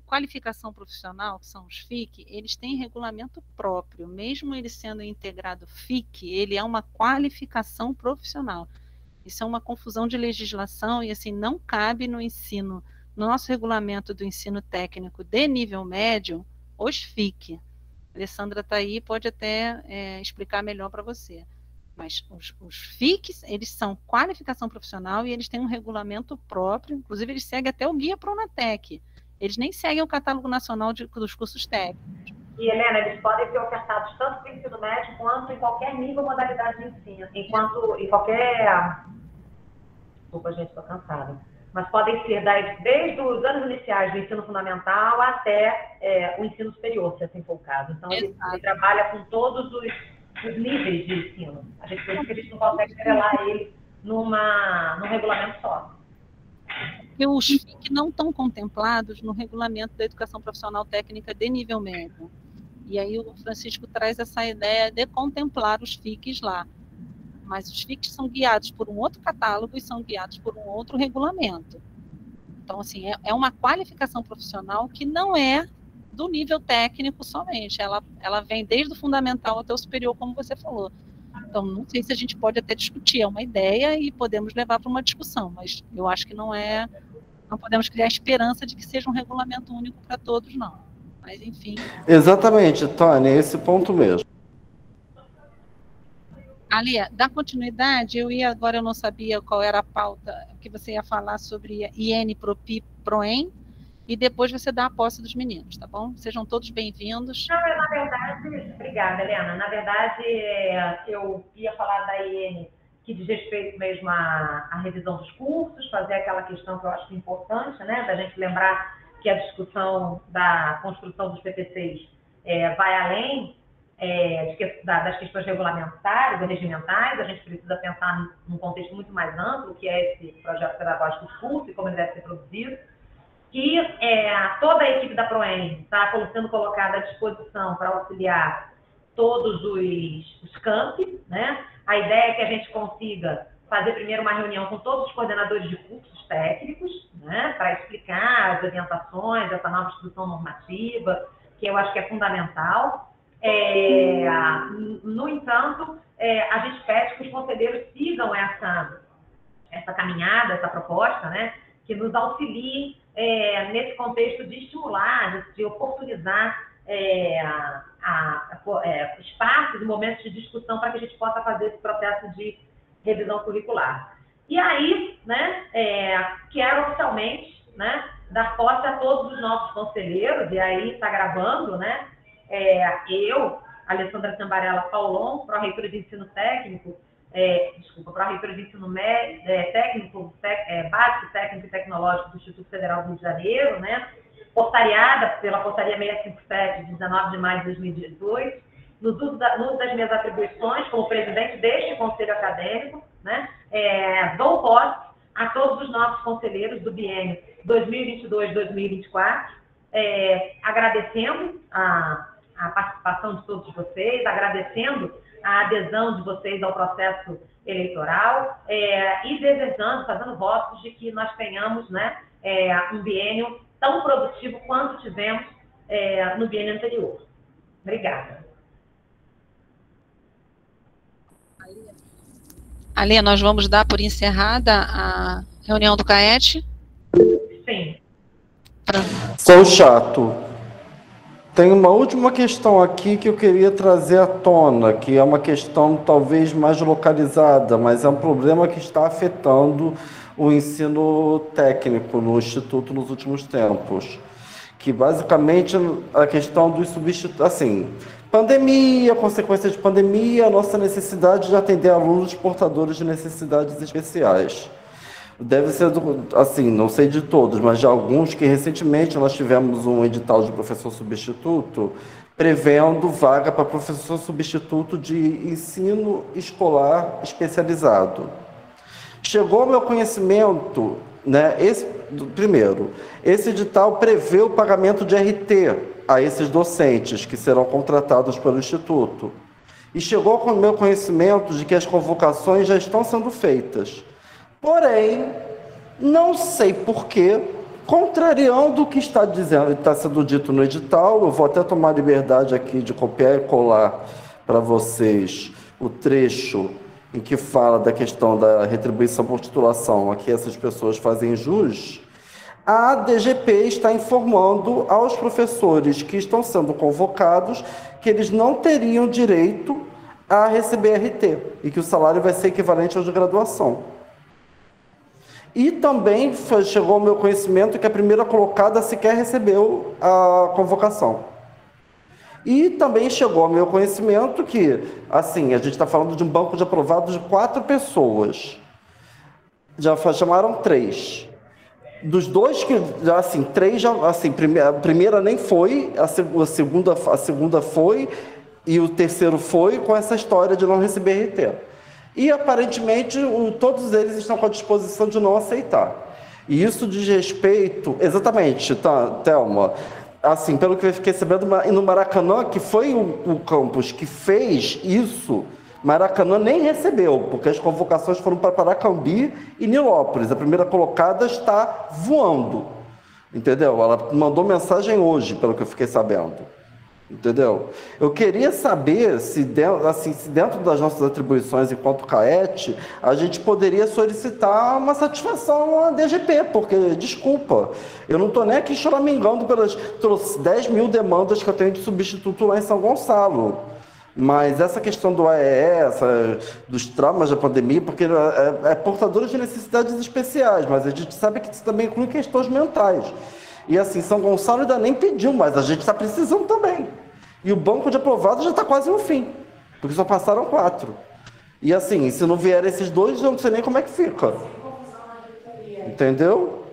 [SPEAKER 2] qualificação profissional, que são os FIC, eles têm regulamento próprio. Mesmo ele sendo integrado FIC, ele é uma qualificação profissional. Isso é uma confusão de legislação e, assim, não cabe no ensino. No nosso regulamento do ensino técnico de nível médio, os FIC. A Alessandra está aí, pode até explicar melhor para você. Mas os FICs, eles são qualificação profissional e eles têm um regulamento próprio, inclusive eles seguem até o Guia Pronatec. Eles nem seguem o Catálogo Nacional dos Cursos Técnicos.
[SPEAKER 10] E, Helena, eles podem ser ofertados tanto no ensino médio quanto em qualquer nível, modalidade de ensino. Enquanto em qualquer... Desculpa, gente, estou cansada. Mas podem ser desde os anos iniciais do ensino fundamental até o ensino superior, se assim for o caso. Então, ele trabalha com todos os níveis de ensino. Por isso que a gente não consegue estrelar ele num regulamento só.
[SPEAKER 2] Porque os FIC não estão contemplados no regulamento da educação profissional técnica de nível médio. E aí o Francisco traz essa ideia de contemplar os FICs lá. Mas os FICs são guiados por um outro catálogo e são guiados por um outro regulamento. Então, assim, é uma qualificação profissional que não é do nível técnico somente. Ela vem desde o fundamental até o superior, como você falou. Então, não sei se a gente pode até discutir, é uma ideia e podemos levar para uma discussão, mas eu acho que não podemos criar esperança de que seja um regulamento único para todos, não. Mas, enfim...
[SPEAKER 8] Exatamente, Tânia, esse ponto mesmo.
[SPEAKER 2] Ali, da continuidade, agora eu não sabia qual era a pauta que você ia falar sobre IN, PROPI, PROEM, e depois você dá a posse dos meninos, tá bom? Sejam todos bem-vindos.
[SPEAKER 10] Não, na verdade, obrigada, Helena. Na verdade, eu ia falar da IN, que diz respeito mesmo à revisão dos cursos, fazer aquela questão que eu acho importante, né, da gente lembrar que a discussão da construção dos PPCs vai além das questões regulamentares e regimentais. A gente precisa pensar num contexto muito mais amplo, que é esse projeto pedagógico de curso e como ele deve ser produzido. Que toda a equipe da PROEM está sendo colocada à disposição para auxiliar todos os campi, né? A ideia é que a gente consiga fazer primeiro uma reunião com todos os coordenadores de cursos técnicos, né? Para explicar as orientações, essa nova instrução normativa, que eu acho que é fundamental. No entanto, a gente pede que os conselheiros sigam essa caminhada, essa proposta, né? Que nos auxiliem nesse contexto de estimular, de oportunizar espaços e momentos de discussão para que a gente possa fazer esse processo de revisão curricular. E aí, né, quero oficialmente, né, dar posse a todos os nossos conselheiros, e aí está gravando, né, eu, Alessandra Tambarella Paulon, pró-reitora de ensino técnico, pró-reitora de ensino técnico, básico, técnico e tecnológico do Instituto Federal do Rio de Janeiro, né, portariada pela portaria 657, de 19 de maio de 2018, no uso das minhas atribuições como presidente deste conselho acadêmico, né, dou posse a todos os nossos conselheiros do biênio 2022-2024, agradecendo a participação de todos vocês, agradecendo a adesão de vocês ao processo eleitoral e desejando, fazendo votos de que nós tenhamos, né, um biênio tão produtivo quanto tivemos no biênio anterior. Obrigada.
[SPEAKER 2] Alê, nós vamos dar por encerrada a reunião do CAET?
[SPEAKER 10] Sim.
[SPEAKER 8] Sou chato. Tem uma última questão aqui que eu queria trazer à tona, que é uma questão talvez mais localizada, mas é um problema que está afetando o ensino técnico no Instituto nos últimos tempos. Que basicamente a questão dos substitutos, assim, pandemia, consequência de pandemia, a nossa necessidade de atender alunos portadores de necessidades especiais. Deve ser, assim, não sei de todos, mas de alguns que recentemente nós tivemos um edital de professor substituto prevendo vaga para professor substituto de ensino escolar especializado. Chegou ao meu conhecimento, né, primeiro, esse edital prevê o pagamento de RT a esses docentes que serão contratados pelo Instituto. E chegou ao meu conhecimento de que as convocações já estão sendo feitas. Porém, não sei porquê, contrariando o que está sendo dito no edital, eu vou até tomar a liberdade aqui de copiar e colar para vocês o trecho em que fala da questão da retribuição por titulação a que essas pessoas fazem jus. A DGP está informando aos professores que estão sendo convocados que eles não teriam direito a receber RT e que o salário vai ser equivalente ao de graduação. E também chegou ao meu conhecimento que a primeira colocada sequer recebeu a convocação. E também chegou ao meu conhecimento que, assim, a gente está falando de um banco de aprovados de 4 pessoas. Já chamaram 3. Dos 2 que, assim, 3 já, assim, a primeira nem foi, a segunda foi, e o terceiro foi com essa história de não receber RT. E, aparentemente, todos eles estão com a disposição de não aceitar. E isso diz respeito... Exatamente, tá, Thelma? Assim, pelo que eu fiquei sabendo, no Maracanã, que foi o campus que fez isso, Maracanã nem recebeu, porque as convocações foram para Paracambi e Nilópolis. A primeira colocada está voando, entendeu? Ela mandou mensagem hoje, pelo que eu fiquei sabendo. Entendeu? Eu queria saber se dentro das nossas atribuições enquanto CAET, a gente poderia solicitar uma satisfação à DGP, porque, desculpa, eu não estou nem aqui choramingando pelas 10 mil demandas que eu tenho de substituto lá em São Gonçalo. Mas essa questão do AEE, dos traumas da pandemia, porque é portador de necessidades especiais, mas a gente sabe que isso também inclui questões mentais. E assim, São Gonçalo ainda nem pediu, mas a gente está precisando também. E o banco de aprovados já está quase no fim, porque só passaram 4. E assim, se não vier esses 2, eu não sei nem como é que fica. Entendeu?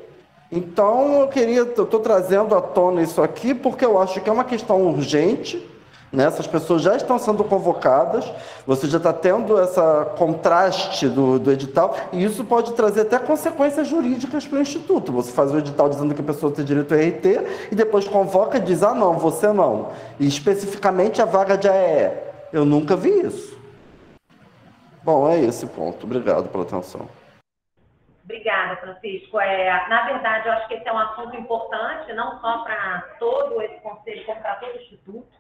[SPEAKER 8] Então, eu estou trazendo à tona isso aqui, porque eu acho que é uma questão urgente, né? Essas pessoas já estão sendo convocadas, você já está tendo esse contraste do edital, e isso pode trazer até consequências jurídicas para o Instituto. Você faz o edital dizendo que a pessoa tem direito a RT, e depois convoca e diz, ah, não, você não. E especificamente a vaga de AEE. Eu nunca vi isso. Bom, é esse ponto. Obrigado pela atenção.
[SPEAKER 10] Obrigada, Francisco. Na verdade, eu acho que esse é um assunto importante, não só para todo esse conselho, como para todo o Instituto.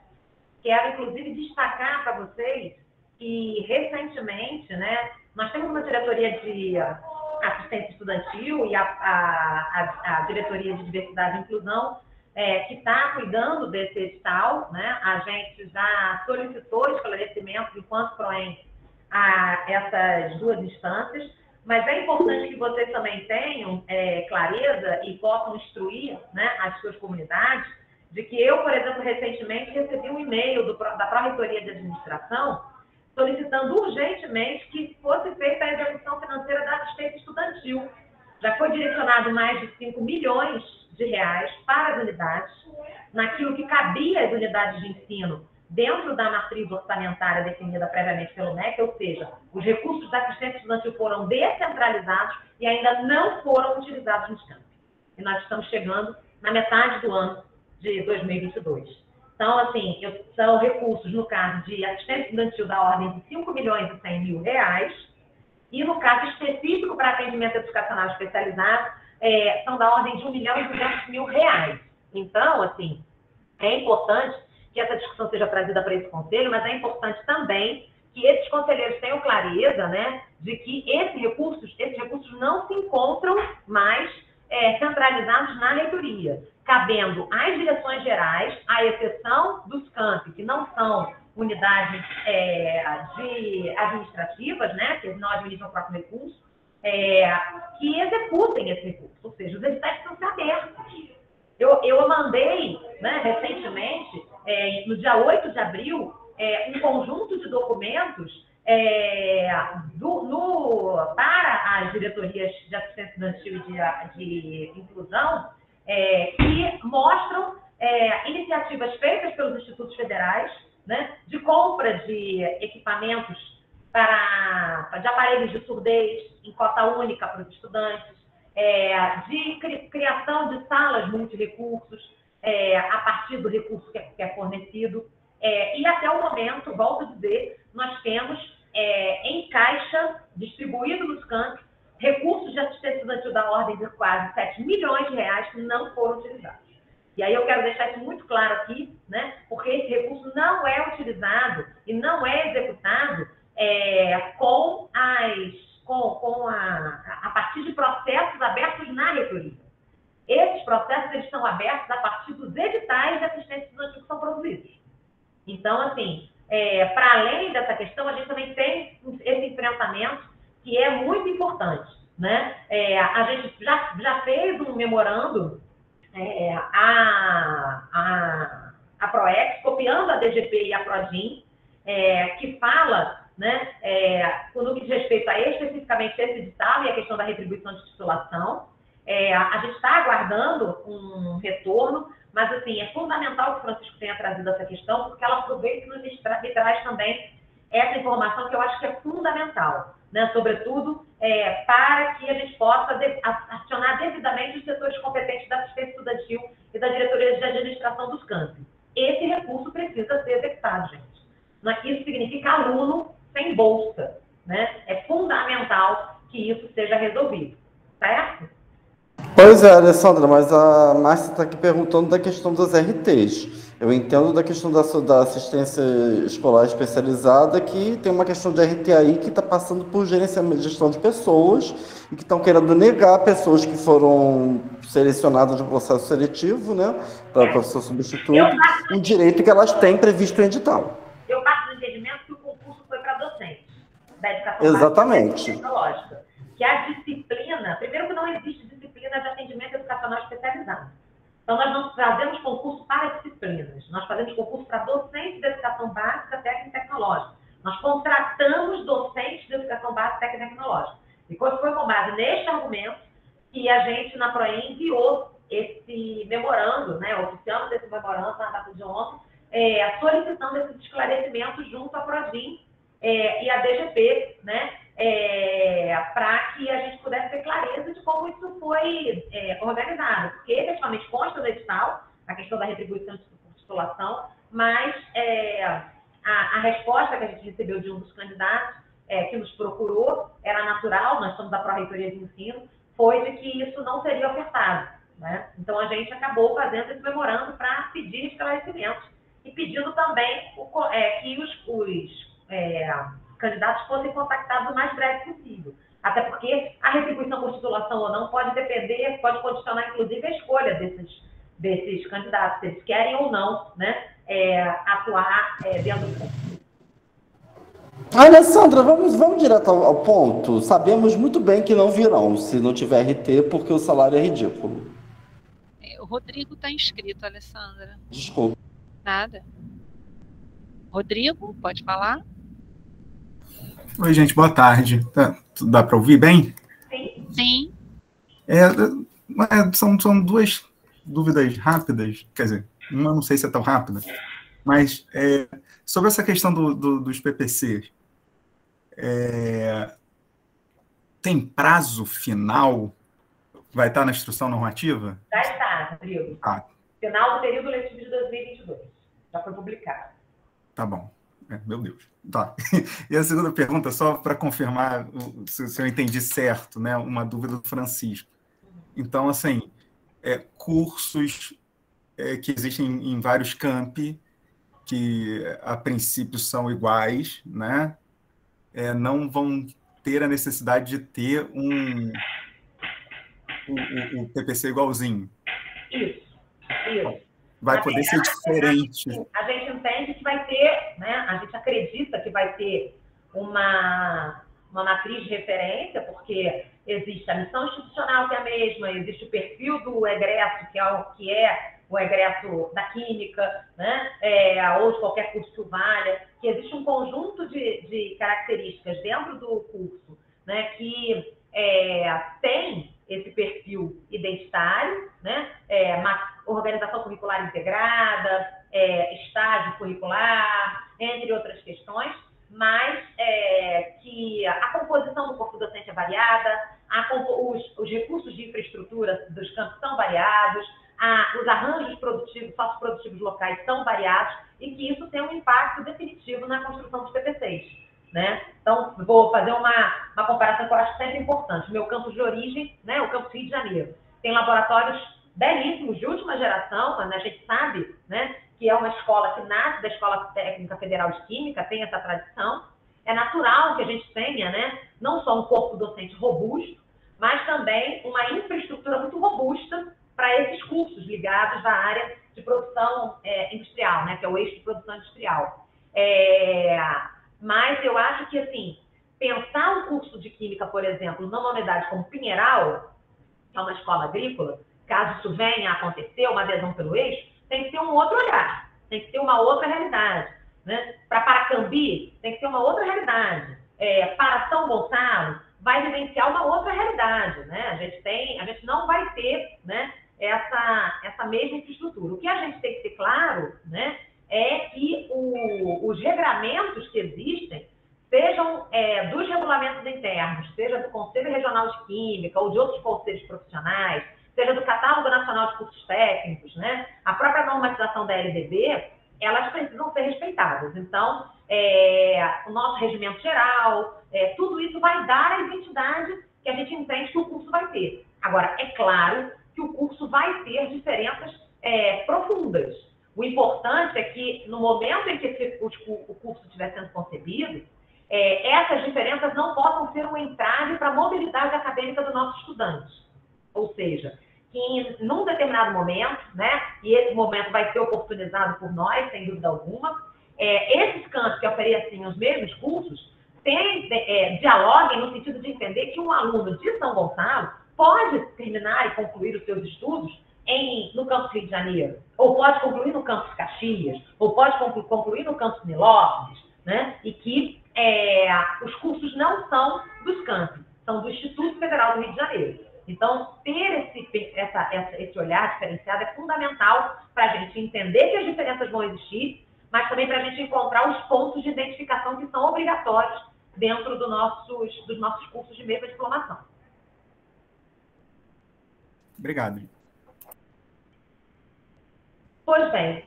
[SPEAKER 10] Quero, inclusive, destacar para vocês que, recentemente, né, nós temos uma diretoria de assistência estudantil e a diretoria de diversidade e inclusão que está cuidando desse edital, né? A gente já solicitou esclarecimento enquanto PROEM a essas 2 instâncias, mas é importante que vocês também tenham clareza e possam instruir, né, as suas comunidades de que eu, por exemplo, recentemente recebi um e-mail da Pró-Reitoria de Administração solicitando urgentemente que fosse feita a execução financeira da assistência estudantil. Já foi direcionado mais de 5 milhões de reais para as unidades, naquilo que cabia às unidades de ensino dentro da matriz orçamentária definida previamente pelo MEC, ou seja, os recursos da assistência estudantil foram descentralizados e ainda não foram utilizados no campo. E nós estamos chegando na metade do ano de 2022. Então, assim, são recursos, no caso de assistência estudantil, da ordem de 5 milhões e 100 mil reais, E no caso específico para atendimento educacional especializado, são da ordem de R$1.200.000. Então, assim, é importante que essa discussão seja trazida para esse conselho, mas é importante também que esses conselheiros tenham clareza, né, de que esses recursos não se encontram mais centralizados na reitoria, cabendo às direções gerais, à exceção dos campi, que não são unidades administrativas, né, que não administram o próprio recurso, que executem esse recurso, ou seja, os editais precisam ser abertos. Eu mandei, né, recentemente, no dia 8 de abril, um conjunto de documentos para as diretorias de assistência estudantil e de inclusão, que mostram iniciativas feitas pelos institutos federais, né, de compra de equipamentos de aparelhos de surdez em cota única para os estudantes, de criação de salas multirrecursos a partir do recurso que é fornecido. E até o momento, volto a dizer, nós temos em caixa, distribuído nos campos, recursos de assistência estudantil da ordem de quase R$7 milhões que não foram utilizados. E aí eu quero deixar isso muito claro aqui, né, porque esse recurso não é utilizado e não é executado a partir de processos abertos na reitoria. Esses processos eles são abertos a partir dos editais de assistência estudantil que são produzidos. Então, assim, para além dessa questão, a gente também tem esse enfrentamento que é muito importante, né? A gente já fez um memorando a PROEX, copiando a DGP e a PRODIN, que fala, né, no que diz respeito a especificamente esse edital e a questão da retribuição de titulação. A gente está aguardando um retorno, mas, assim, é fundamental que o Francisco tenha trazido essa questão, porque ela aproveita e nos traz também essa informação que eu acho que é fundamental, né? Sobretudo para que a gente possa acionar devidamente os setores competentes da assistência estudantil e da diretoria de administração dos campi. Esse recurso precisa ser executado, gente. Isso significa aluno sem bolsa, né? É fundamental que isso seja resolvido, certo?
[SPEAKER 8] Pois é, Alessandra, mas a Márcia está aqui perguntando da questão das RTs. Eu entendo da questão da assistência escolar especializada, que tem uma questão de RT aí que está passando por gerenciamento, gestão de pessoas e que estão querendo negar pessoas que foram selecionadas no processo seletivo, né, para professor substituto, um direito que elas têm previsto em edital.
[SPEAKER 10] Eu parto do entendimento que o concurso foi para docente da educação
[SPEAKER 8] Exatamente.
[SPEAKER 10] básica e tecnológica. Que a disciplina, primeiro que não existe disciplina de atendimento educacional especializado. Então, nós não fazemos concurso para disciplinas, nós fazemos concurso para docentes de educação básica, técnica e tecnológica. Nós contratamos docentes de educação básica, técnica e tecnológica. E foi com base neste argumento que a gente, na PROEM, enviou esse memorando, né, oficiando desse memorando na data de ontem, solicitando esses esclarecimentos junto à PRODIN e à DGP, né, para que a gente pudesse ter clareza de como isso foi organizado. Porque, efetivamente, consta no edital a questão da retribuição de titulação, mas a resposta que a gente recebeu de um dos candidatos que nos procurou era natural, nós somos da Pró-Reitoria de Ensino, foi de que isso não seria ofertado, né? Então, a gente acabou fazendo esse memorando para pedir esclarecimentos e pedindo também que os candidatos fossem contactados o mais breve possível. Até porque a retribuição por titulação ou não pode depender, pode condicionar, inclusive, a escolha desses candidatos, se eles querem ou não, né, atuar dentro do concurso.
[SPEAKER 8] Alessandra, vamos direto ao ponto. Sabemos muito bem que não virão, se não tiver RT, porque o salário é ridículo.
[SPEAKER 2] O Rodrigo está inscrito, Alessandra.
[SPEAKER 8] Desculpa.
[SPEAKER 2] Nada. Rodrigo, pode falar?
[SPEAKER 13] Oi, gente, boa tarde. Dá para ouvir bem?
[SPEAKER 2] Sim.
[SPEAKER 13] São duas dúvidas rápidas, quer dizer, uma não sei se é tão rápida, mas sobre essa questão dos PPCs, tem prazo final? Vai estar na instrução normativa?
[SPEAKER 10] Já está, Rodrigo. Final do período letivo de 2022. Já foi publicado.
[SPEAKER 13] Tá bom. Meu Deus. Tá. E a segunda pergunta, só para confirmar se eu entendi certo, né? Uma dúvida do Francisco. Então, assim, cursos que existem em vários campi, que a princípio são iguais, né? Não vão ter a necessidade de ter o PPC igualzinho.
[SPEAKER 10] Isso.
[SPEAKER 13] Vai poder ser diferente.
[SPEAKER 10] A gente entende que vai ter, né? A gente acredita que vai ter uma matriz de referência, porque existe a missão institucional, que é a mesma, existe o perfil do egresso, que é o egresso da química, né? Ou de qualquer curso que o valha, que existe um conjunto de características dentro do curso, né? Que tem esse perfil identitário, né? Organização curricular integrada, estágio curricular, entre outras questões, mas que a composição do corpo docente é variada, os recursos de infraestrutura dos campos são variados, os arranjos produtivos, socioprodutivos locais são variados, e que isso tem um impacto definitivo na construção dos PPCs. Né? Então, vou fazer uma comparação que eu acho sempre importante. O meu campus de origem, né, o campus Rio de Janeiro, tem laboratórios belíssimos de última geração, né? A gente sabe, né, que é uma escola que nasce da Escola Técnica Federal de Química, tem essa tradição. É natural que a gente tenha, né, não só um corpo docente robusto, mas também uma infraestrutura muito robusta para esses cursos ligados à área de produção industrial, né, que é o eixo de produção industrial. Mas eu acho que, assim, pensar um curso de Química, por exemplo, numa unidade como Pinheiral, que é uma escola agrícola, caso isso venha a acontecer, uma adesão pelo eixo, tem que ter um outro olhar, tem que ter uma outra realidade. Né? Para Paracambi, tem que ter uma outra realidade. Para São Gonçalo, vai vivenciar uma outra realidade. Né? A gente não vai ter, né, essa mesma infraestrutura. O que a gente tem que ter claro, né, é que os regramentos que existem, sejam dos regulamentos internos, seja do Conselho Regional de Química ou de outros conselhos profissionais, seja do Catálogo Nacional de Cursos Técnicos, né? A própria normatização da LDB, elas precisam ser respeitadas. Então, o nosso regimento geral, tudo isso vai dar a identidade que a gente entende que o curso vai ter. Agora, é claro que o curso vai ter diferenças profundas. O importante é que, no momento em que o curso estiver sendo concebido, essas diferenças não possam ser um entrave para a mobilidade acadêmica do nosso estudante. Ou seja, que num determinado momento, né, e esse momento vai ser oportunizado por nós, sem dúvida alguma, esses campos que oferecem os mesmos cursos dialoguem no sentido de entender que um aluno de São Gonçalo pode terminar e concluir os seus estudos no campus Rio de Janeiro, ou pode concluir no campus Caxias, ou pode concluir no campus Nilópolis, né? E que os cursos não são dos campos, são do Instituto Federal do Rio de Janeiro. Então, ter esse olhar diferenciado é fundamental para a gente entender que as diferenças vão existir, mas também para a gente encontrar os pontos de identificação que são obrigatórios dentro dos nossos cursos de mesa de diplomação.
[SPEAKER 13] Obrigado.
[SPEAKER 10] Pois bem,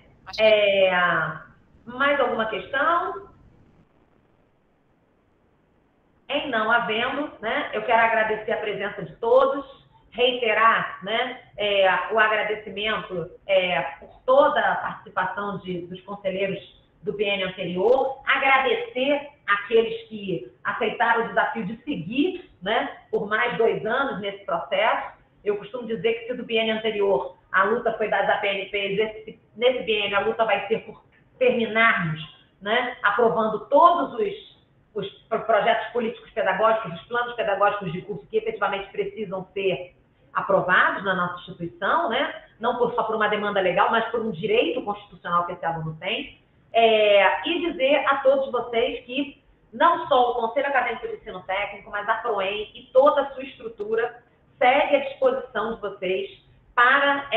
[SPEAKER 10] mais alguma questão? Em não havendo, né, eu quero agradecer a presença de todos, reiterar, né, o agradecimento por toda a participação dos conselheiros do biênio anterior, agradecer aqueles que aceitaram o desafio de seguir, né, por mais 2 anos nesse processo. Eu costumo dizer que se do biênio anterior a luta foi das APNPs, nesse biênio a luta vai ser por terminarmos, né, aprovando todos os projetos políticos pedagógicos, os planos pedagógicos de curso que efetivamente precisam ser aprovados na nossa instituição, né, não só por uma demanda legal, mas por um direito constitucional que esse aluno tem. E dizer a todos vocês que não só o Conselho Acadêmico de Ensino Técnico, mas a PROEM e toda a sua estrutura segue à disposição de vocês para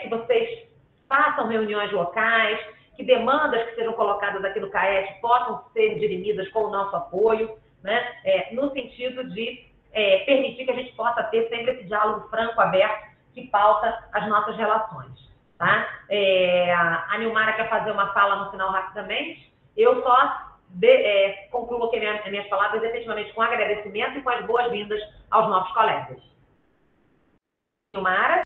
[SPEAKER 10] que vocês façam reuniões locais, que demandas que sejam colocadas aqui no CAET possam ser dirimidas com o nosso apoio, né, no sentido de permitir que a gente possa ter sempre esse diálogo franco, aberto, que pauta as nossas relações. Tá? A Nilmara quer fazer uma fala no final rapidamente. Eu só concluo aqui minhas palavras efetivamente com agradecimento e com as boas-vindas aos novos colegas. Nilmara?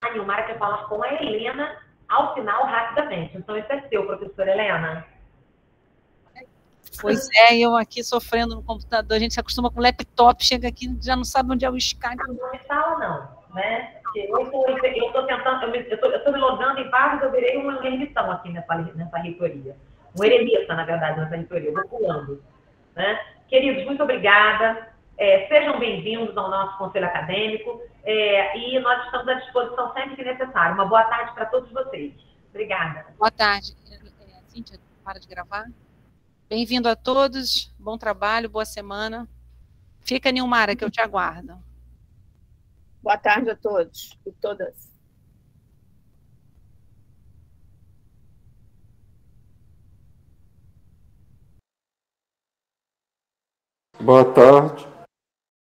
[SPEAKER 10] A Nilmara quer falar com a Helena ao final, rapidamente. Então, isso é seu, professora Helena.
[SPEAKER 2] Pois é, eu aqui sofrendo no computador, a gente se acostuma com o laptop, chega aqui já não sabe onde é o Skype.
[SPEAKER 10] Não me fala, não, né? Eu estou tentando, eu estou me logando em vários, eu virei um ermitão aqui nessa reitoria. Um eremita, na verdade, nessa reitoria, eu vou pulando. Né? Queridos, muito obrigada. Sejam bem-vindos ao nosso conselho acadêmico e nós estamos à disposição sempre que necessário. Uma boa tarde para todos vocês. Obrigada.
[SPEAKER 2] Boa tarde. Cíntia, para de gravar. Bem-vindo a todos, bom trabalho, boa semana. Fica, Nilmara, que eu te aguardo.
[SPEAKER 5] Boa tarde a todos e todas.
[SPEAKER 8] Boa tarde.